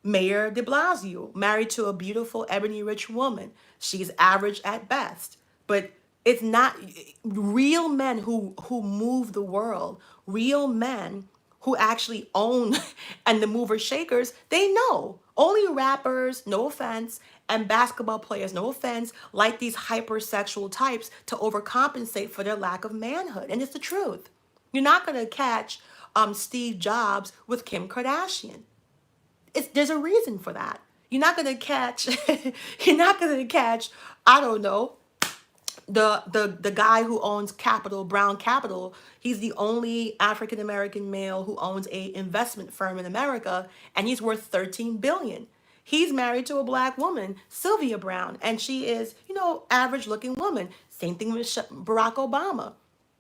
Mayor de Blasio, married to a beautiful ebony rich woman. She's average at best. But it's not real men who move the world, real men who actually own and the movers shakers, they know. Only rappers, no offense, and basketball players, no offense, like these hypersexual types to overcompensate for their lack of manhood. And it's the truth. You're not going to catch Steve Jobs with Kim Kardashian. There's a reason for that. You're not going to catch, I don't know, The guy who owns Capital, Brown Capital, he's the only African American male who owns a investment firm in America, and he's worth 13 billion. He's married to a black woman, Sylvia Brown, and she is, average looking woman. Same thing with Barack Obama.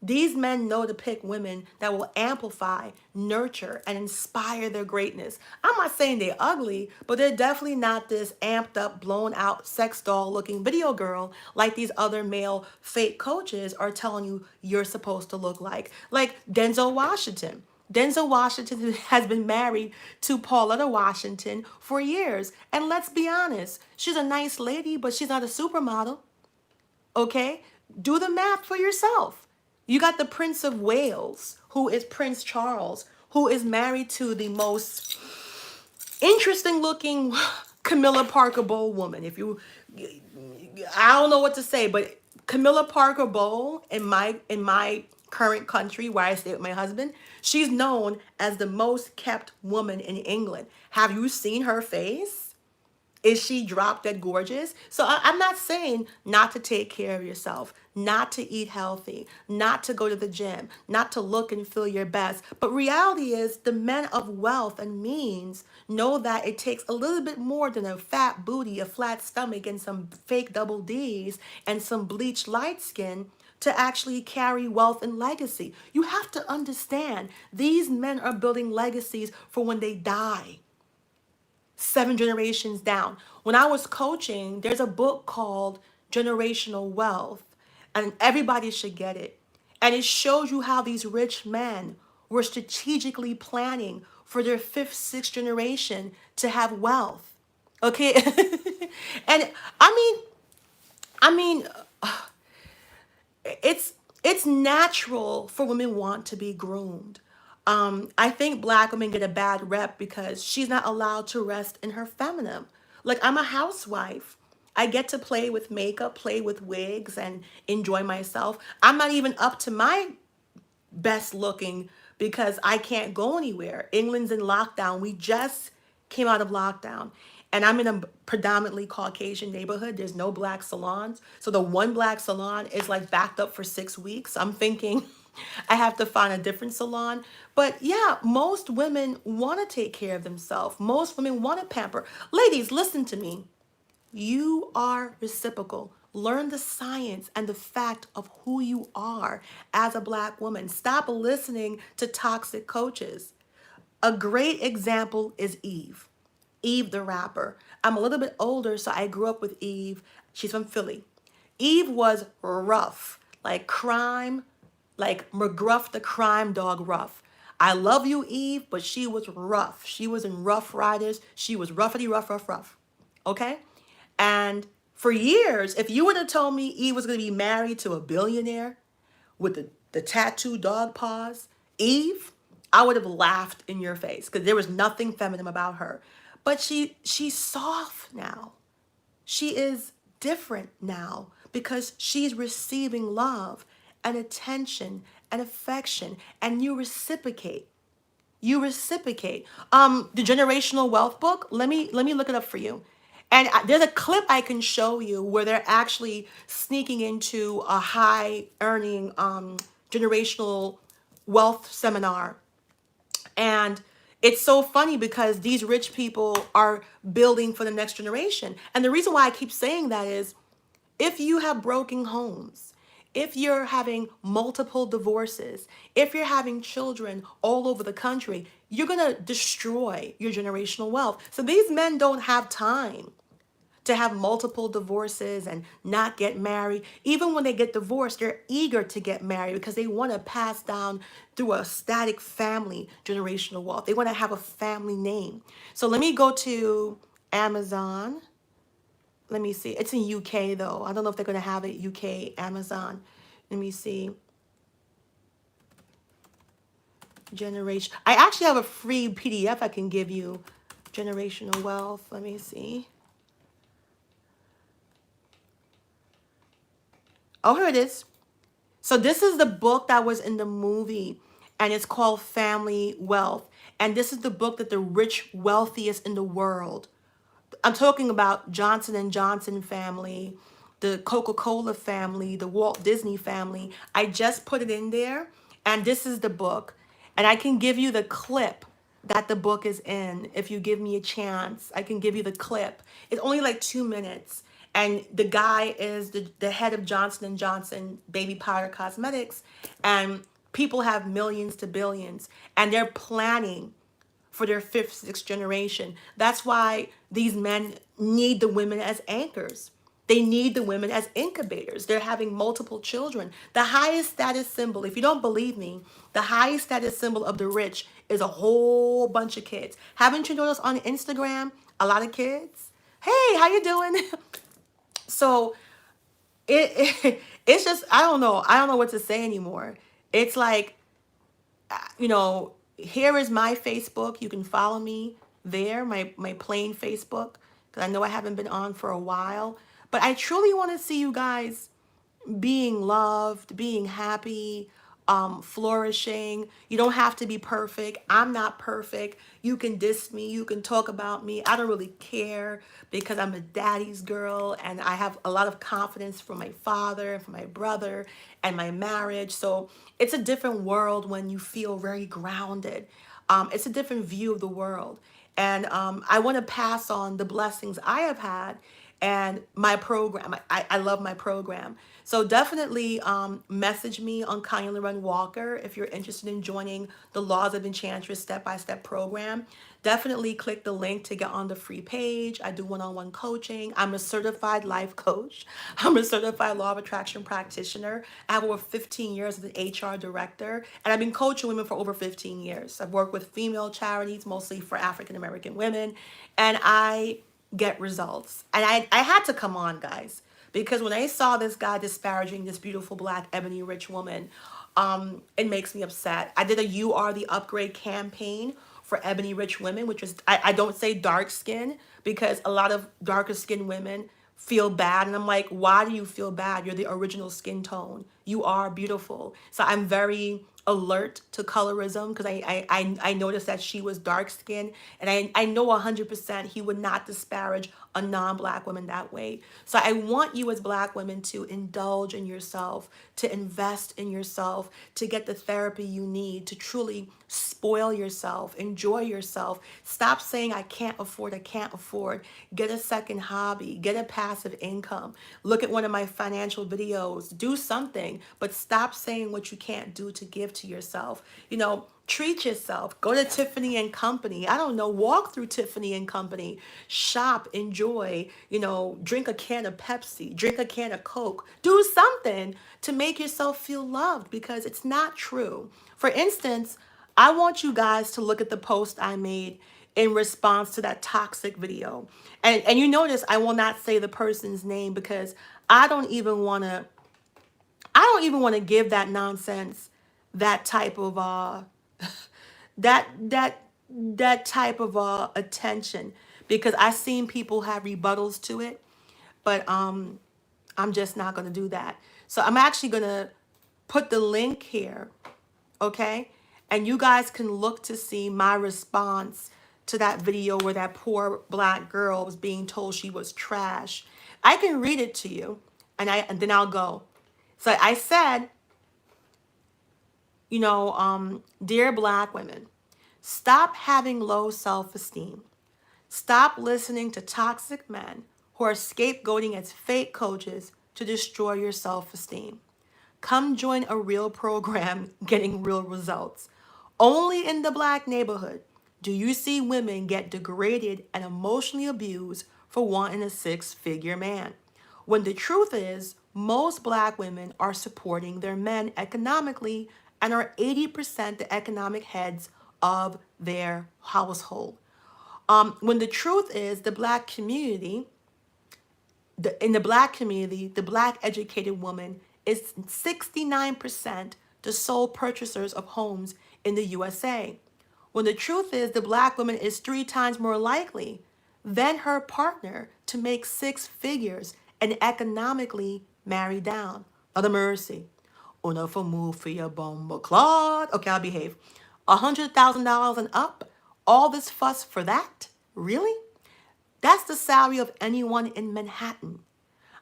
These men know to pick women that will amplify, nurture, and inspire their greatness. I'm not saying they're ugly, but they're definitely not this amped up, blown out, sex doll looking video girl like these other male fake coaches are telling you you're supposed to look like. Like Denzel Washington. Denzel Washington has been married to Pauletta Washington for years. And let's be honest, she's a nice lady, but she's not a supermodel. Okay? Do the math for yourself. You got the Prince of Wales, who is Prince Charles, who is married to the most interesting looking Camilla Parker Bowl woman. I don't know what to say, but Camilla Parker Bowl in my current country where I stay with my husband, she's known as the most kept woman in England. Have you seen her face? Is she drop dead gorgeous? So I'm not saying not to take care of yourself, not to eat healthy, not to go to the gym, not to look and feel your best. But reality is the men of wealth and means know that it takes a little bit more than a fat booty, a flat stomach, and some fake double D's and some bleached light skin to actually carry wealth and legacy. You have to understand these men are building legacies for when they die. 7 generations down. When I was coaching, there's a book called Generational Wealth, and everybody should get it. And it shows you how these rich men were strategically planning for their 5th, 6th generation to have wealth. Okay? And I mean, it's natural for women want to be groomed. I think black women get a bad rep because she's not allowed to rest in her feminine. Like, I'm a housewife. I get to play with makeup, play with wigs, and enjoy myself. I'm not even up to my best looking because I can't go anywhere. England's in lockdown. We just came out of lockdown. And I'm in a predominantly Caucasian neighborhood. There's no black salons. So the one black salon is like backed up for 6 weeks. I'm thinking I have to find a different salon. But yeah, most women want to take care of themselves. Most women want to pamper. Ladies, listen to me. You are reciprocal. Learn the science and the fact of who you are as a black woman. Stop listening to toxic coaches. A great example is Eve. Eve the rapper. I'm a little bit older, so I grew up with Eve. She's from Philly. Eve was rough, like crime, like McGruff the crime dog rough. I love you, Eve, but she was rough. She was in Rough Riders. She was roughity, rough, rough, rough. Okay? And for years, if you would have told me Eve was going to be married to a billionaire with the tattooed dog paws, Eve, I would have laughed in your face because there was nothing feminine about her. But she's soft now. She is different now because she's receiving love and attention and affection, and you reciprocate. You reciprocate. The Generational Wealth book, let me look it up for you. And there's a clip I can show you where they're actually sneaking into a high earning generational wealth seminar. And it's so funny because these rich people are building for the next generation. And the reason why I keep saying that is if you have broken homes, if you're having multiple divorces, if you're having children all over the country, you're going to destroy your generational wealth. So these men don't have time to have multiple divorces and not get married. Even when they get divorced, they're eager to get married because they want to pass down through a static family generational wealth. They want to have a family name. So let me go to Amazon. Let me see. It's in UK though. I don't know if they're going to have it UK Amazon. Let me see. Generation. I actually have a free PDF I can give you. Generational wealth. Let me see. Oh, here it is. So this is the book that was in the movie, and it's called Family Wealth. And this is the book that the rich, wealthiest in the world. I'm talking about Johnson and Johnson family, the Coca-Cola family, the Walt Disney family. I just put it in there, and this is the book. And I can give you the clip that the book is in. If you give me a chance, I can give you the clip. It's only like 2 minutes. And the guy is the head of Johnson & Johnson baby powder cosmetics. And people have millions to billions. And they're planning for their fifth, sixth generation. That's why these men need the women as anchors. They need the women as incubators. They're having multiple children. The highest status symbol, if you don't believe me, the highest status symbol of the rich is a whole bunch of kids. Haven't you noticed on Instagram, a lot of kids? Hey, how you doing? So it's just, I don't know. I don't know what to say anymore. It's like, here is my Facebook. You can follow me there, my plain Facebook, because I know I haven't been on for a while. But I truly want to see you guys being loved, being happy, flourishing. You don't have to be perfect. I'm not perfect. You can diss me. You can talk about me. I don't really care because I'm a daddy's girl and I have a lot of confidence from my father and from my brother and my marriage. So it's a different world when you feel very grounded. It's a different view of the world. And I want to pass on the blessings I have had and my program. I love my program. So definitely message me on Kanye Loren Walker if you're interested in joining the Laws of Enchantress step-by-step program. Definitely click the link to get on the free page. I do one-on-one coaching. I'm a certified life coach. I'm a certified law of attraction practitioner. I have over 15 years as an HR director, and I've been coaching women for over 15 years. I've worked with female charities, mostly for African American women, and I get results. And I had to come on, guys, because when I saw this guy disparaging this beautiful black ebony rich woman, it makes me upset. I did a You Are the Upgrade campaign for ebony rich women, which is, I don't say dark skin because a lot of darker skinned women feel bad. And I'm like, why do you feel bad? You're the original skin tone. You are beautiful. So I'm very alert to colorism because I noticed that she was dark skinned, and I know 100% he would not disparage a non-black woman that way. So I want you as black women to indulge in yourself, to invest in yourself, to get the therapy you need, to truly spoil yourself, enjoy yourself. Stop saying I can't afford, I can't afford. Get a second hobby, get a passive income. Look at one of my financial videos, do something, but stop saying what you can't do to give to yourself. Treat yourself. Go to Tiffany and Company. I don't know, walk through Tiffany and Company. Shop, enjoy, drink a can of Pepsi, drink a can of Coke. Do something to make yourself feel loved because it's not true. For instance, I want you guys to look at the post I made in response to that toxic video. And you notice I will not say the person's name because I don't even want to give that nonsense that type of that type of attention because I've seen people have rebuttals to it, but I'm just not going to do that. So I'm actually going to put the link here, okay? And you guys can look to see my response to that video where that poor black girl was being told she was trash. I can read it to you, and then I'll go. So I said, dear black women, stop having low self-esteem. Stop listening to toxic men who are scapegoating as fake coaches to destroy your self-esteem. Come join a real program getting real results. Only in the black neighborhood do you see women get degraded and emotionally abused for wanting a six-figure man. When the truth is, most black women are supporting their men economically and are 80% the economic heads of their household. When the truth is, in the black community, the black educated woman is 69% the sole purchasers of homes in the USA. When the truth is, the black woman is 3 times more likely than her partner to make 6 figures and economically marry down. Other mercy. Una for move for your bomba clot. Okay, I'll behave. $100,000 and up. All this fuss for that? Really? That's the salary of anyone in Manhattan.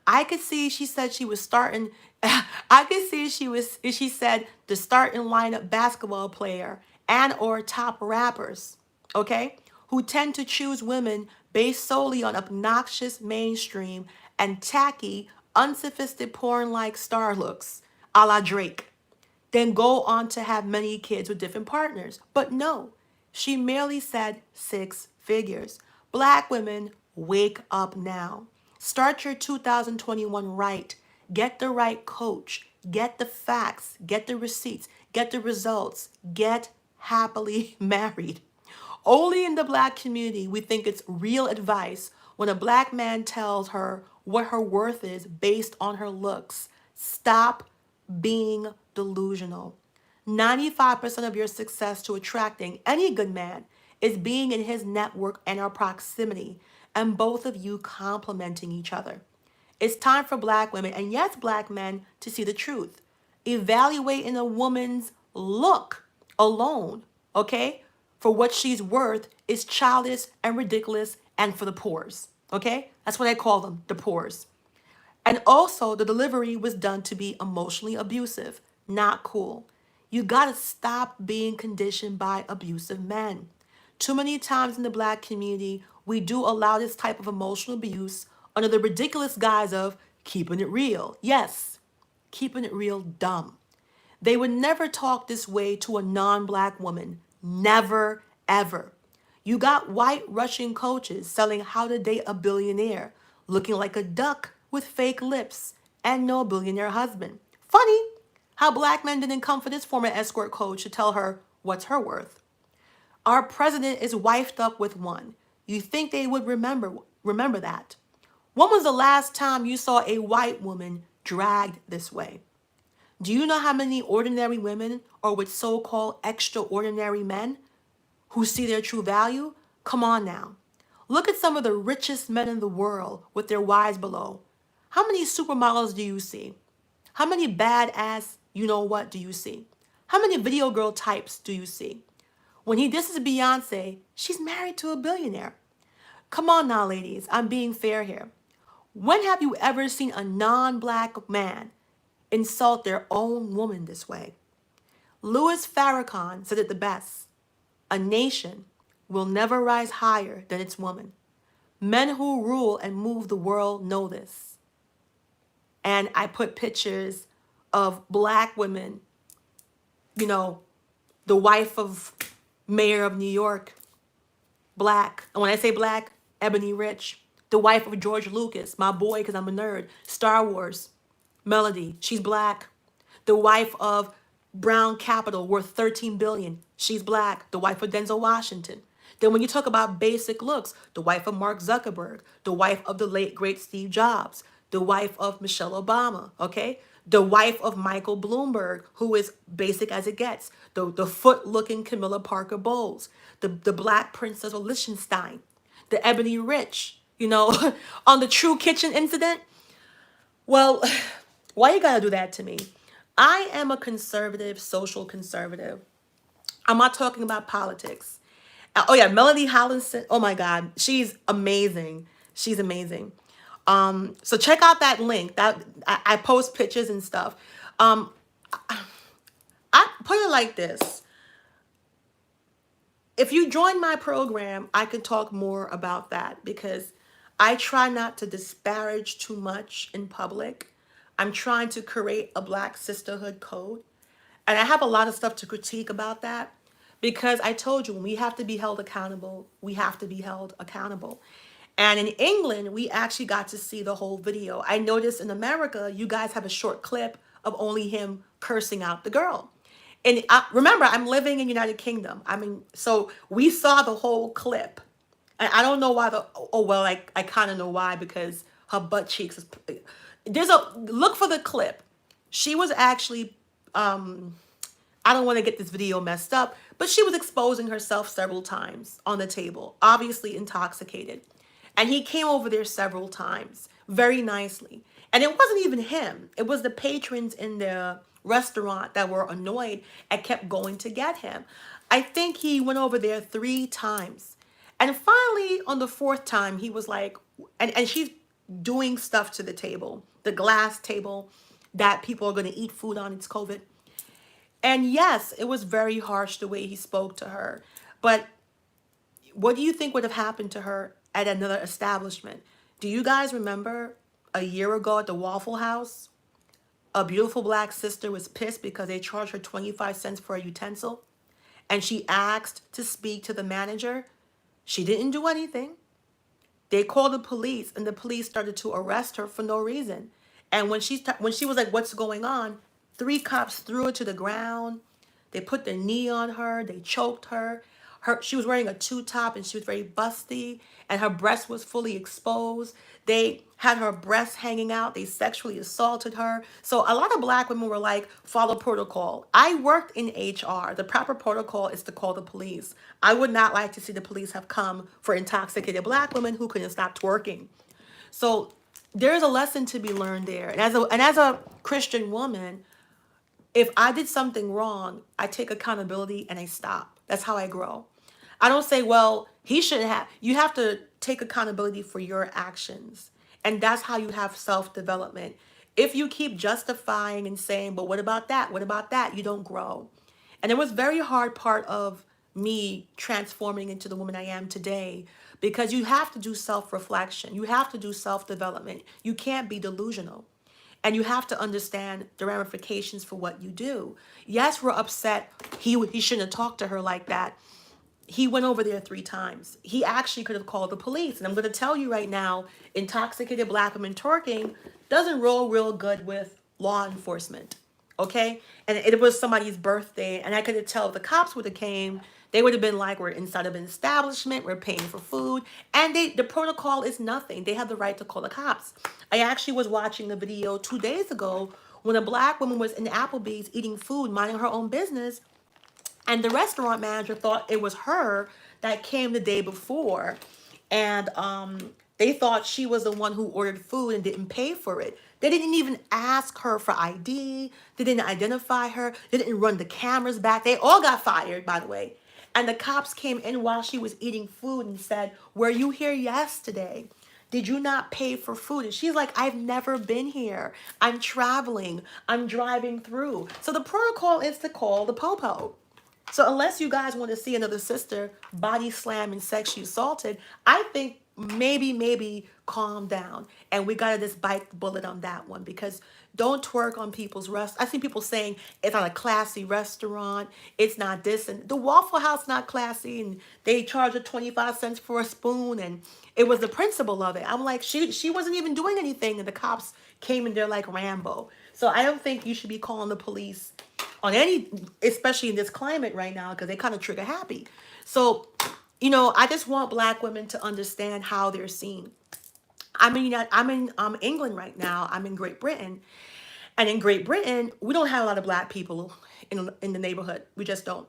I could see she said she was starting. I could see she said the starting lineup basketball player and or top rappers, okay, who tend to choose women based solely on obnoxious mainstream and tacky, unsophisticated porn-like star looks, a la Drake, then go on to have many kids with different partners. But no, she merely said 6 figures. Black women, wake up now. Start your 2021 right. Get the right coach. Get the facts. Get the receipts. Get the results. Get happily married. Only in the black community we think it's real advice when a black man tells her what her worth is based on her looks. Stop being delusional. 95% of your success to attracting any good man is being in his network and our proximity, and both of you complementing each other. It's time for black women, and yes, black men, to see the truth. Evaluating a woman's look alone, okay, for what she's worth is childish and ridiculous and for the poors, okay? That's what I call them, the poors. And also, the delivery was done to be emotionally abusive. Not cool. You gotta stop being conditioned by abusive men. Too many times in the black community, we do allow this type of emotional abuse under the ridiculous guise of keeping it real. Yes, keeping it real dumb. They would never talk this way to a non-black woman. Never, ever. You got white Russian coaches selling how to date a billionaire, looking like a duck with fake lips and no billionaire husband. Funny how black men didn't come for this former escort coach to tell her what's her worth. Our president is wifed up with one. You think they would remember that? When was the last time you saw a white woman dragged this way? Do you know how many ordinary women are with so-called extraordinary men who see their true value? Come on now. Look at some of the richest men in the world with their wives below. How many supermodels do you see? How many badass you know what do you see? How many video girl types do you see? When he disses Beyonce, she's married to a billionaire. Come on now, ladies, I'm being fair here. When have you ever seen a non-black man insult their own woman this way? Louis Farrakhan said it the best. A nation will never rise higher than its woman. Men who rule and move the world know this. And I put pictures of black women, you know, the wife of mayor of New York, black. And when I say black, Ebony Rich. The wife of George Lucas, my boy, because I'm a nerd. Star Wars, Melody, she's black. The wife of Brown Capital, worth 13 billion, she's black. The wife of Denzel Washington. Then when you talk about basic looks, the wife of Mark Zuckerberg, the wife of the late great Steve Jobs, the wife of Michelle Obama, okay? The wife of Michael Bloomberg, who is basic as it gets. The foot-looking Camilla Parker Bowles, the black princess of Liechtenstein, the Ebony Rich, you know, on the True Kitchen incident. Well, why you gotta do that to me? I am a conservative, social conservative. I'm not talking about politics. Oh yeah, Melody Hollinson. Oh my God, she's amazing. She's amazing. So check out that link. That I post pictures and stuff. I put it like this. If you join my program, I can talk more about that because I try not to disparage too much in public. I'm trying to create a Black sisterhood code. And I have a lot of stuff to critique about that because I told you when we have to be held accountable, we have to be held accountable. And in England, we actually got to see the whole video. I noticed in America, you guys have a short clip of only him cursing out the girl. And remember, I'm living in United Kingdom. I mean, so we saw the whole clip. And I don't know why oh, well, I kind of know why because her butt cheeks is, look for the clip. She was actually, I don't want to get this video messed up, but she was exposing herself several times on the table, obviously intoxicated. And he came over there several times, very nicely. And it wasn't even him. It was the patrons in the restaurant that were annoyed and kept going to get him. I think he went over there 3 times. And finally, on the 4th time, he was like, and she's doing stuff to the table, the glass table that people are going to eat food on. It's COVID. And yes, it was very harsh the way he spoke to her. But what do you think would have happened to her at another establishment? Do you guys remember a year ago at the Waffle House? A beautiful black sister was pissed because they charged her 25 cents for a utensil. And she asked to speak to the manager. She didn't do anything. They called the police, and the police started to arrest her for no reason. And when she was like, "What's going on?" 3 cops threw her to the ground. They put their knee on her. They choked her. She was wearing a two-top, and she was very busty, and her breast was fully exposed. They had her breasts hanging out. They sexually assaulted her. So a lot of black women were like, follow protocol. I worked in HR. The proper protocol is to call the police. I would not like to see the police have come for intoxicated black women who couldn't stop twerking. So there's a lesson to be learned there. And as a Christian woman, if I did something wrong, I take accountability and I stop. That's how I grow. I don't say, well, he shouldn't have. You have to take accountability for your actions. And that's how you have self-development. If you keep justifying and saying, but what about that? What about that? You don't grow. And it was very hard part of me transforming into the woman I am today, because you have to do self-reflection. You have to do self-development. You can't be delusional. And you have to understand the ramifications for what you do. Yes, we're upset. He shouldn't have talked to her like that. He went over there 3 times. He actually could have called the police. And I'm going to tell you right now, intoxicated black women twerking doesn't roll real good with law enforcement. Okay? And it was somebody's birthday. And I could have tell if the cops would have came, they would have been like, we're inside of an establishment, we're paying for food. And the protocol is nothing. They have the right to call the cops. I actually was watching a video 2 days ago when a black woman was in Applebee's eating food, minding her own business. And the restaurant manager thought it was her that came the day before. And they thought she was the one who ordered food and didn't pay for it. They didn't even ask her for ID. They didn't identify her. They didn't run the cameras back. They all got fired, by the way. And the cops came in while she was eating food and said, were you here yesterday? Did you not pay for food? And she's like, I've never been here. I'm traveling. I'm driving through. So the protocol is to call the popo. So unless you guys want to see another sister body slammed and sexually assaulted, I think maybe calm down. And we got to just bite the bullet on that one, because don't twerk on people's I see people saying it's not a classy restaurant. It's not this. And the Waffle House not classy. And they charge her 25 cents for a spoon. And it was the principle of it. I'm like, she wasn't even doing anything. And the cops came in there like Rambo. So I don't think you should be calling the police on any, especially in this climate right now, because they kind of trigger happy. So, I just want black women to understand how they're seen. I mean, I'm in England right now. I'm in Great Britain. And in Great Britain, we don't have a lot of black people in the neighborhood. We just don't.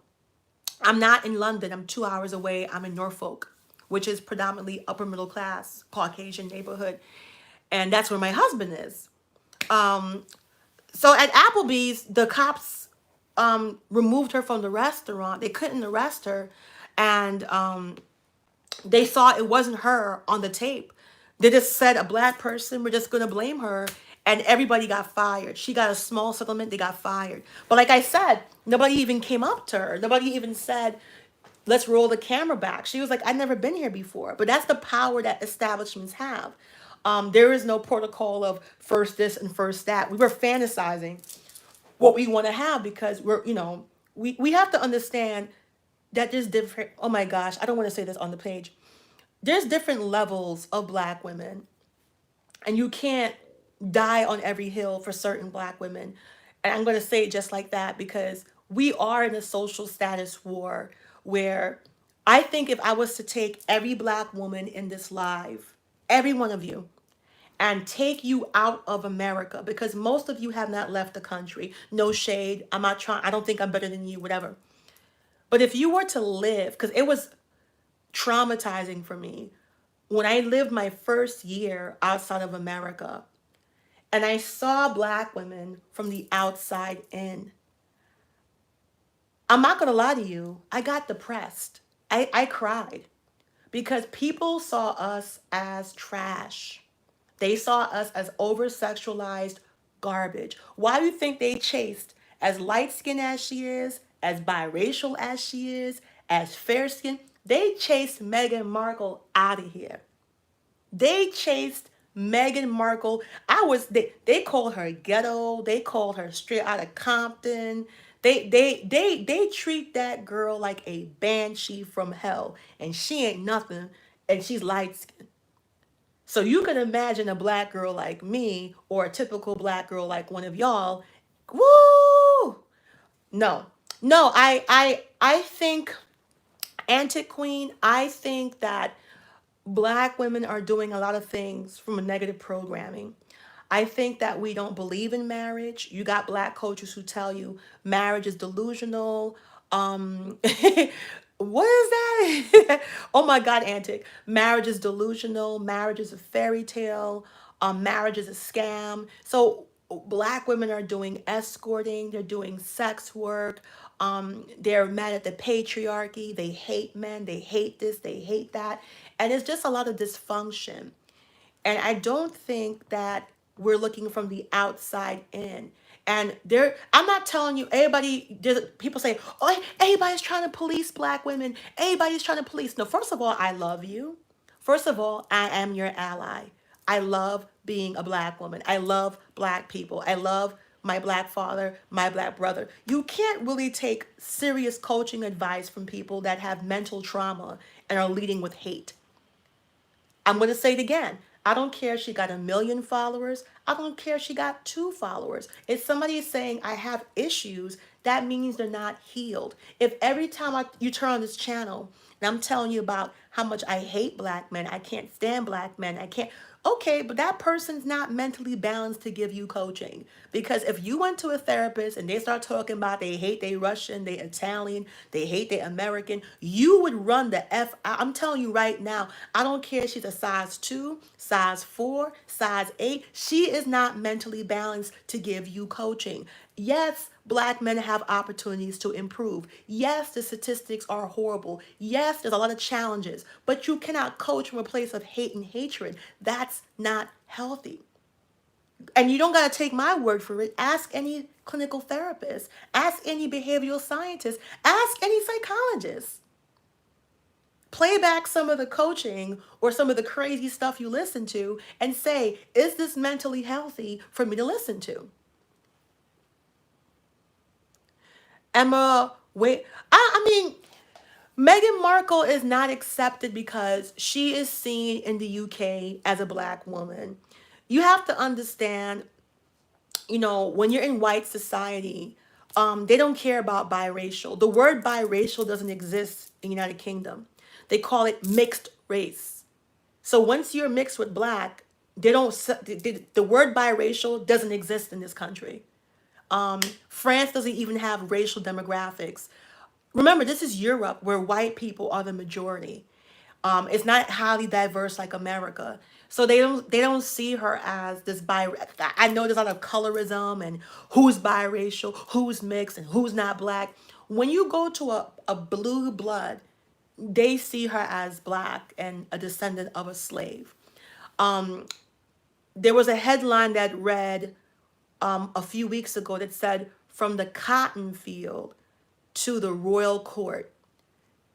I'm not in London. I'm 2 hours away. I'm in Norfolk, which is predominantly upper middle class, Caucasian neighborhood. And that's where my husband is. So at Applebee's, the cops removed her from the restaurant. They couldn't arrest her. And they saw it wasn't her on the tape. They just said a black person, we're just going to blame her. And everybody got fired. She got a small settlement. They got fired. But like I said, nobody even came up to her. Nobody even said, let's roll the camera back. She was like, I've never been here before. But that's the power that establishments have. There is no protocol of first this and first that. We were fantasizing what we want to have, because we have to understand that there's different, oh my gosh, I don't want to say this on the page. There's different levels of black women, and you can't die on every hill for certain black women. And I'm going to say it just like that, because we are in a social status war where I think if I was to take every black woman in this live, every one of you, and take you out of America, because most of you have not left the country. No shade. I'm not trying. I don't think I'm better than you, whatever. But if you were to live, because it was traumatizing for me when I lived my first year outside of America, and I saw black women from the outside in. I'm not going to lie to you. I got depressed. I cried, because people saw us as trash. They saw us as over sexualized garbage. Why do you think they chased as light skinned as she is, as biracial as she is, as fair skinned? They chased Meghan Markle out of here. They chased Meghan Markle. They called her ghetto. They called her straight out of Compton. They treat that girl like a banshee from hell, and she ain't nothing, and she's light skinned. So you can imagine a black girl like me or a typical black girl like one of y'all. Woo! No. No, I think Antic Queen, I think that black women are doing a lot of things from a negative programming. I think that we don't believe in marriage. You got black coaches who tell you marriage is delusional. What is that? Oh my God, Antic. Marriage is delusional. Marriage is a fairy tale. Marriage is a scam. So black women are doing escorting. They're doing sex work. They're mad at the patriarchy. They hate men. They hate this. They hate that. And it's just a lot of dysfunction. And I don't think that we're looking from the outside in. And there, I'm not telling you, everybody, people say, oh, everybody's trying to police black women. Everybody's trying to police. No, first of all, I love you. First of all, I am your ally. I love being a black woman. I love black people. I love my black father, my black brother. You can't really take serious coaching advice from people that have mental trauma and are leading with hate. I'm going to say it again. I don't care if she got 1 million followers. I don't care if she got 2 followers. If somebody is saying I have issues, that means they're not healed. If every time you turn on this channel and I'm telling you about how much I hate black men, I can't stand black men, I can't. Okay, but that person's not mentally balanced to give you coaching. Because if you went to a therapist and they start talking about they hate they Russian, they Italian, they hate they American, you would run the F out. I'm telling you right now, I don't care if she's a size 2, size 4, size 8. She is not mentally balanced to give you coaching. Yes, black men have opportunities to improve. Yes, the statistics are horrible. Yes, there's a lot of challenges, but you cannot coach from a place of hate and hatred. That's not healthy. And you don't got to take my word for it. Ask any clinical therapist, ask any behavioral scientist, ask any psychologist. Play back some of the coaching or some of the crazy stuff you listen to and say, is this mentally healthy for me to listen to? Emma, wait, I mean, Meghan Markle is not accepted because she is seen in the UK as a black woman. You have to understand, when you're in white society, they don't care about biracial. The word biracial doesn't exist in the United Kingdom. They call it mixed race. So once you're mixed with black, they don't. The word biracial doesn't exist in this country. France doesn't even have racial demographics. Remember, this is Europe where white people are the majority. It's not highly diverse like America. So they don't see her as this I know there's a lot of colorism and who's biracial, who's mixed, and who's not black. When you go to a blue blood, they see her as black and a descendant of a slave. There was a headline that read a few weeks ago that said, from the cotton field to the royal court.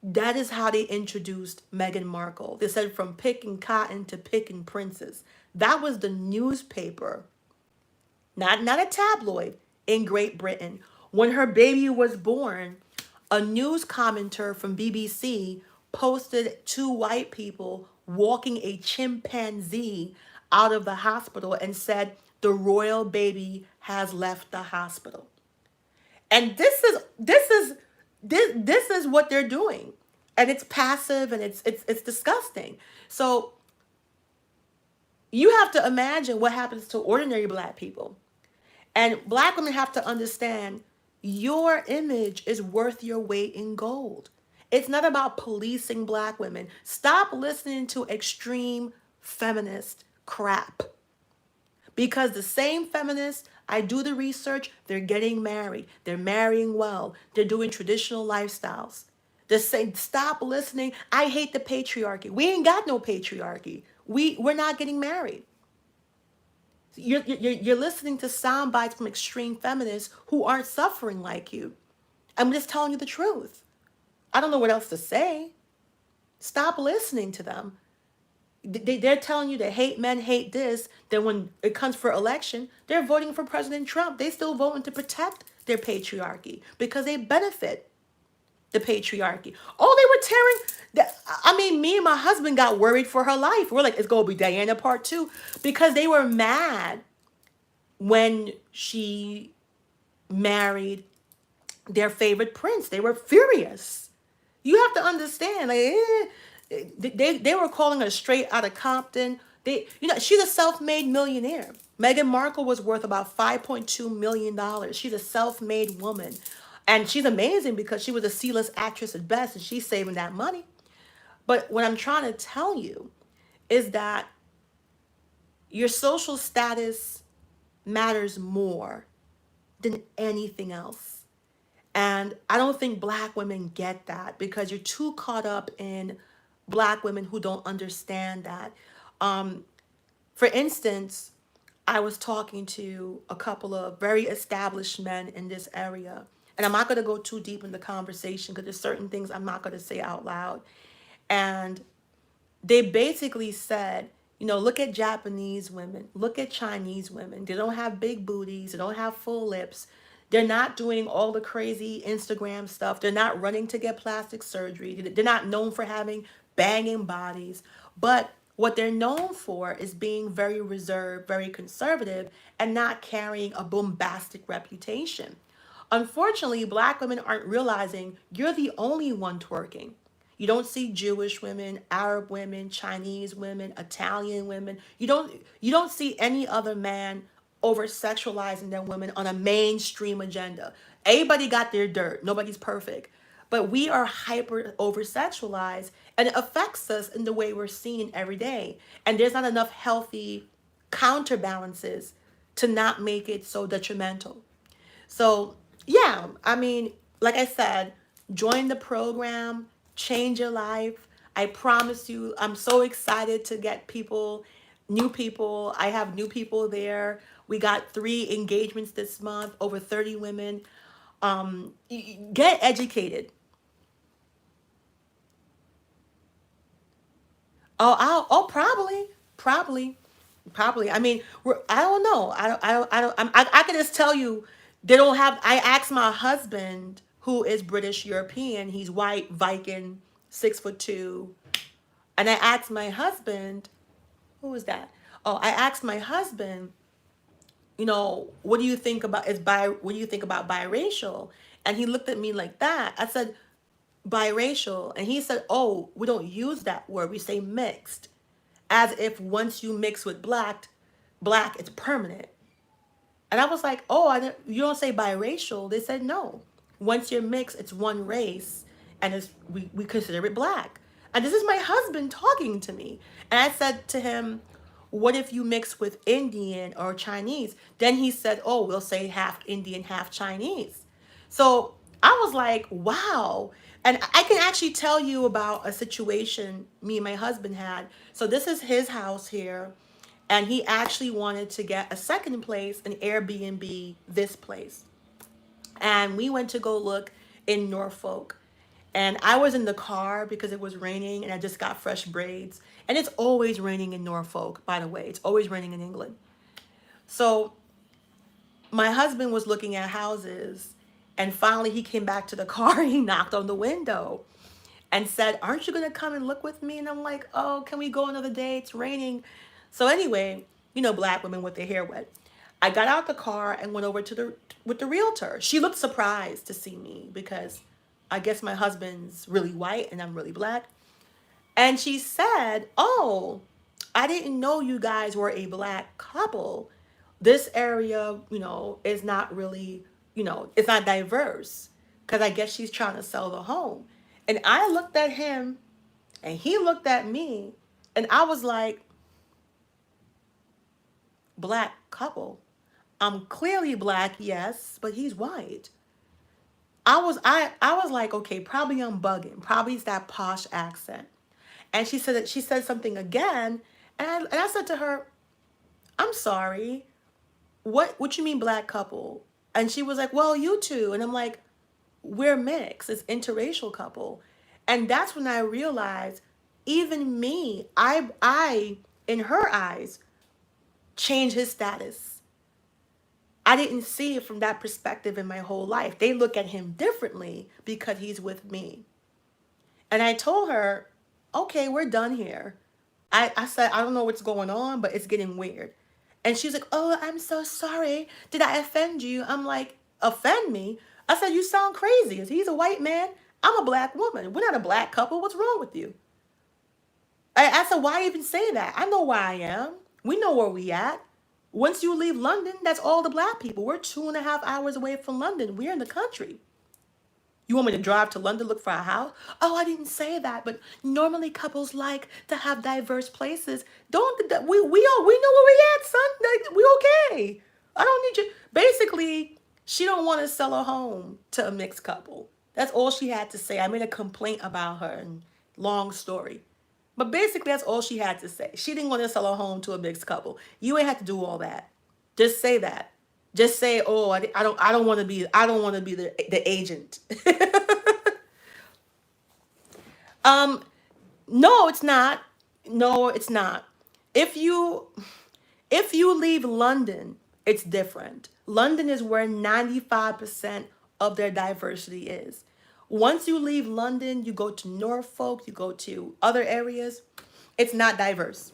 That is how they introduced Meghan Markle. They said from picking cotton to picking princes. That was the newspaper, not a tabloid, in Great Britain. When her baby was born, a news commentator from BBC posted 2 white people walking a chimpanzee out of the hospital and said, the royal baby has left the hospital. And this is what they're doing. And it's passive and it's disgusting. So you have to imagine what happens to ordinary black people. And black women have to understand your image is worth your weight in gold. It's not about policing black women. Stop listening to extreme feminist crap. Because the same feminists, I do the research, they're getting married. They're marrying well. They're doing traditional lifestyles. They're saying, stop listening. I hate the patriarchy. We ain't got no patriarchy. We're not getting married. You're listening to sound bites from extreme feminists who aren't suffering like you. I'm just telling you the truth. I don't know what else to say. Stop listening to them. They're telling you that hate men, hate this. Then when it comes for election, they're voting for President Trump. They still voting to protect their patriarchy because they benefit the patriarchy. Oh, they were tearing. I mean, me and my husband got worried for her life. We're like, it's going to be Diana part two because they were mad when she married their favorite prince. They were furious. You have to understand, like, they were calling her straight out of Compton. She's a self-made millionaire. Meghan Markle was worth about $5.2 million. She's a self-made woman, and she's amazing because she was a C-list actress at best, and she's saving that money. But what I'm trying to tell you is that your social status matters more than anything else. And I don't think black women get that because you're too caught up in black women who don't understand that. For instance, I was talking to a couple of very established men in this area. And I'm not going to go too deep in the conversation because there's certain things I'm not going to say out loud. And they basically said, look at Japanese women, look at Chinese women. They don't have big booties, they don't have full lips. They're not doing all the crazy Instagram stuff. They're not running to get plastic surgery. They're not known for having banging bodies. But what they're known for is being very reserved, very conservative, and not carrying a bombastic reputation. Unfortunately, black women aren't realizing you're the only one twerking. You don't see Jewish women, Arab women, Chinese women, Italian women. You don't see any other man over sexualizing their women on a mainstream agenda. Everybody got their dirt. Nobody's perfect. But we are hyper over sexualized and it affects us in the way we're seen every day. And there's not enough healthy counterbalances to not make it so detrimental. So, yeah, I mean, like I said, join the program, change your life. I promise you, I'm so excited to get people, new people. I have new people there. We got 3 engagements this month, over 30 women. Get educated. Probably. I mean, I don't know. I can just tell you, they don't have. I asked my husband, who is British European. He's white, Viking, 6'2", and I asked my husband, who is that? Oh, I asked my husband, what do you think about What do you think about biracial? And he looked at me like that. I said, biracial, and he said, oh, we don't use that word. We say mixed, as if once you mix with black, it's permanent. And I was like, oh, you don't say biracial. They said no. Once you're mixed, it's one race, and we consider it black. And this is my husband talking to me. And I said to him, what if you mix with Indian or Chinese? Then he said, oh, we'll say half Indian, half Chinese. So I was like, wow. And I can actually tell you about a situation me and my husband had. So this is his house here. And he actually wanted to get a second place, an Airbnb, this place. And we went to go look in Norfolk. And I was in the car because it was raining and I just got fresh braids. And it's always raining in Norfolk, by the way. It's always raining in England. So my husband was looking at houses, and finally he came back to the car and he knocked on the window and said, aren't you going to come and look with me? And I'm like, oh, can we go another day? It's raining. So anyway, black women with their hair wet. I got out the car and went over to with the realtor. She looked surprised to see me because I guess my husband's really white and I'm really black. And she said, oh, I didn't know you guys were a black couple. This area, is not really, it's not diverse, because I guess she's trying to sell the home. And I looked at him and he looked at me and I was like, black couple? I'm clearly black, yes, but he's white. I was like, okay, probably I'm bugging. Probably it's that posh accent. And she said something again, and I said to her, I'm sorry. What you mean black couple? And she was like, well, you two. And I'm like, we're mixed. It's interracial couple. And that's when I realized even me, I in her eyes, changed his status. I didn't see it from that perspective in my whole life. They look at him differently because he's with me. And I told her, okay, we're done here. I said, I don't know what's going on, but it's getting weird. And she's like, oh, I'm so sorry. Did I offend you? I'm like, offend me? I said, you sound crazy. He's a white man. I'm a black woman. We're not a black couple. What's wrong with you? I said, why even say that? I know where I am. We know where we at. Once you leave London, that's all the black people. We're 2.5 hours away from London. We're in the country. You want me to drive to London, look for a house? Oh, I didn't say that, but normally couples like to have diverse places. Don't we know where we at, son? Like, we okay. I don't need you. Basically, she don't want to sell a home to a mixed couple. That's all she had to say. I made a complaint about her, and long story. But basically, that's all she had to say. She didn't want to sell a home to a mixed couple. You ain't have to do all that. Just say that. Just say, "Oh, I don't want to be. I don't want to be the agent." um, no, it's not. No, it's not. If you if you leave London, it's different. London is where 95% of their diversity is. Once you leave London, you go to Norfolk, you go to other areas, it's not diverse.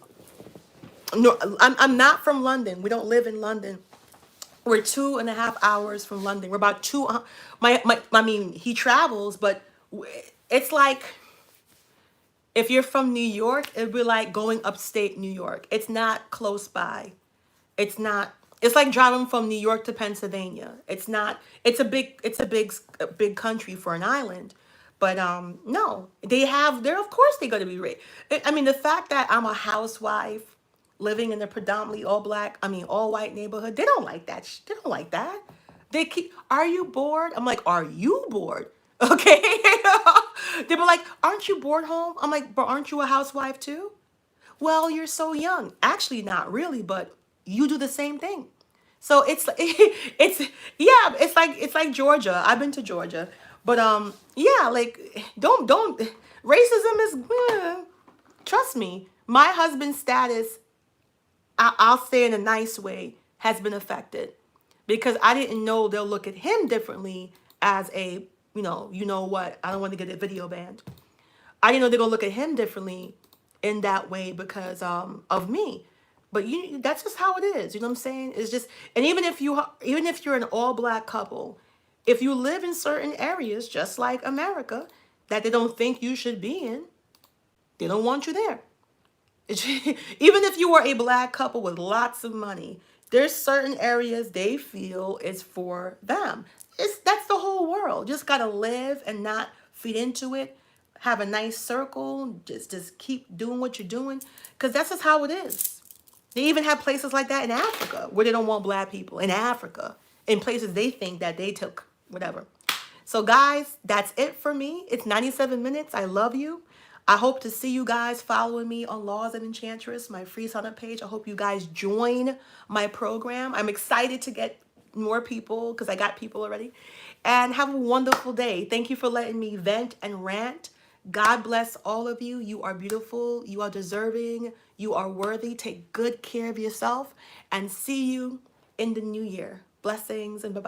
No, I'm not from London. We don't live in London. We're 2.5 hours from London. We're about two. I mean, he travels, but it's like if you're from New York, it'd be like going upstate New York. It's not close by. It's not. It's like driving from New York to Pennsylvania. It's not. It's a big country for an island, but no, they have. They're of course they're going to be rich. I mean, the fact that I'm a housewife living in a predominantly all black, I mean all white neighborhood, they don't like that. They don't like that. They keep. Are you bored? I'm like, are you bored? Okay. They were like, aren't you bored home? I'm like, but aren't you a housewife too? Well, you're so young. Actually, not really, but you do the same thing. So it's it's yeah, it's like Georgia. I've been to Georgia, but yeah, like don't racism is trust me. My husband's status, I'll say in a nice way, has been affected because I didn't know they'll look at him differently as a you know what? I don't want to get a video banned. I didn't know they're gonna look at him differently in that way because of me. But that's just how it is. You know what I'm saying? It's just, and even if you're an all black couple, if you live in certain areas just like America that they don't think you should be in, they don't want you there. Even if you were a black couple with lots of money, there's certain areas they feel is for them. That's the whole world. Just gotta live and not feed into it. Have a nice circle. Just keep doing what you're doing, because that's just how it is. They even have places like that in Africa where they don't want black people in Africa, in places they think that they took whatever. So guys, that's it for me. It's 97 minutes. I love you. I hope to see you guys following me on Laws of Enchantress, my free sign-up page. I hope you guys join my program. I'm excited to get more people because I got people already. And have a wonderful day. Thank you for letting me vent and rant. God bless all of you. You are beautiful. You are deserving. You are worthy. Take good care of yourself and see you in the new year. Blessings and bye-bye.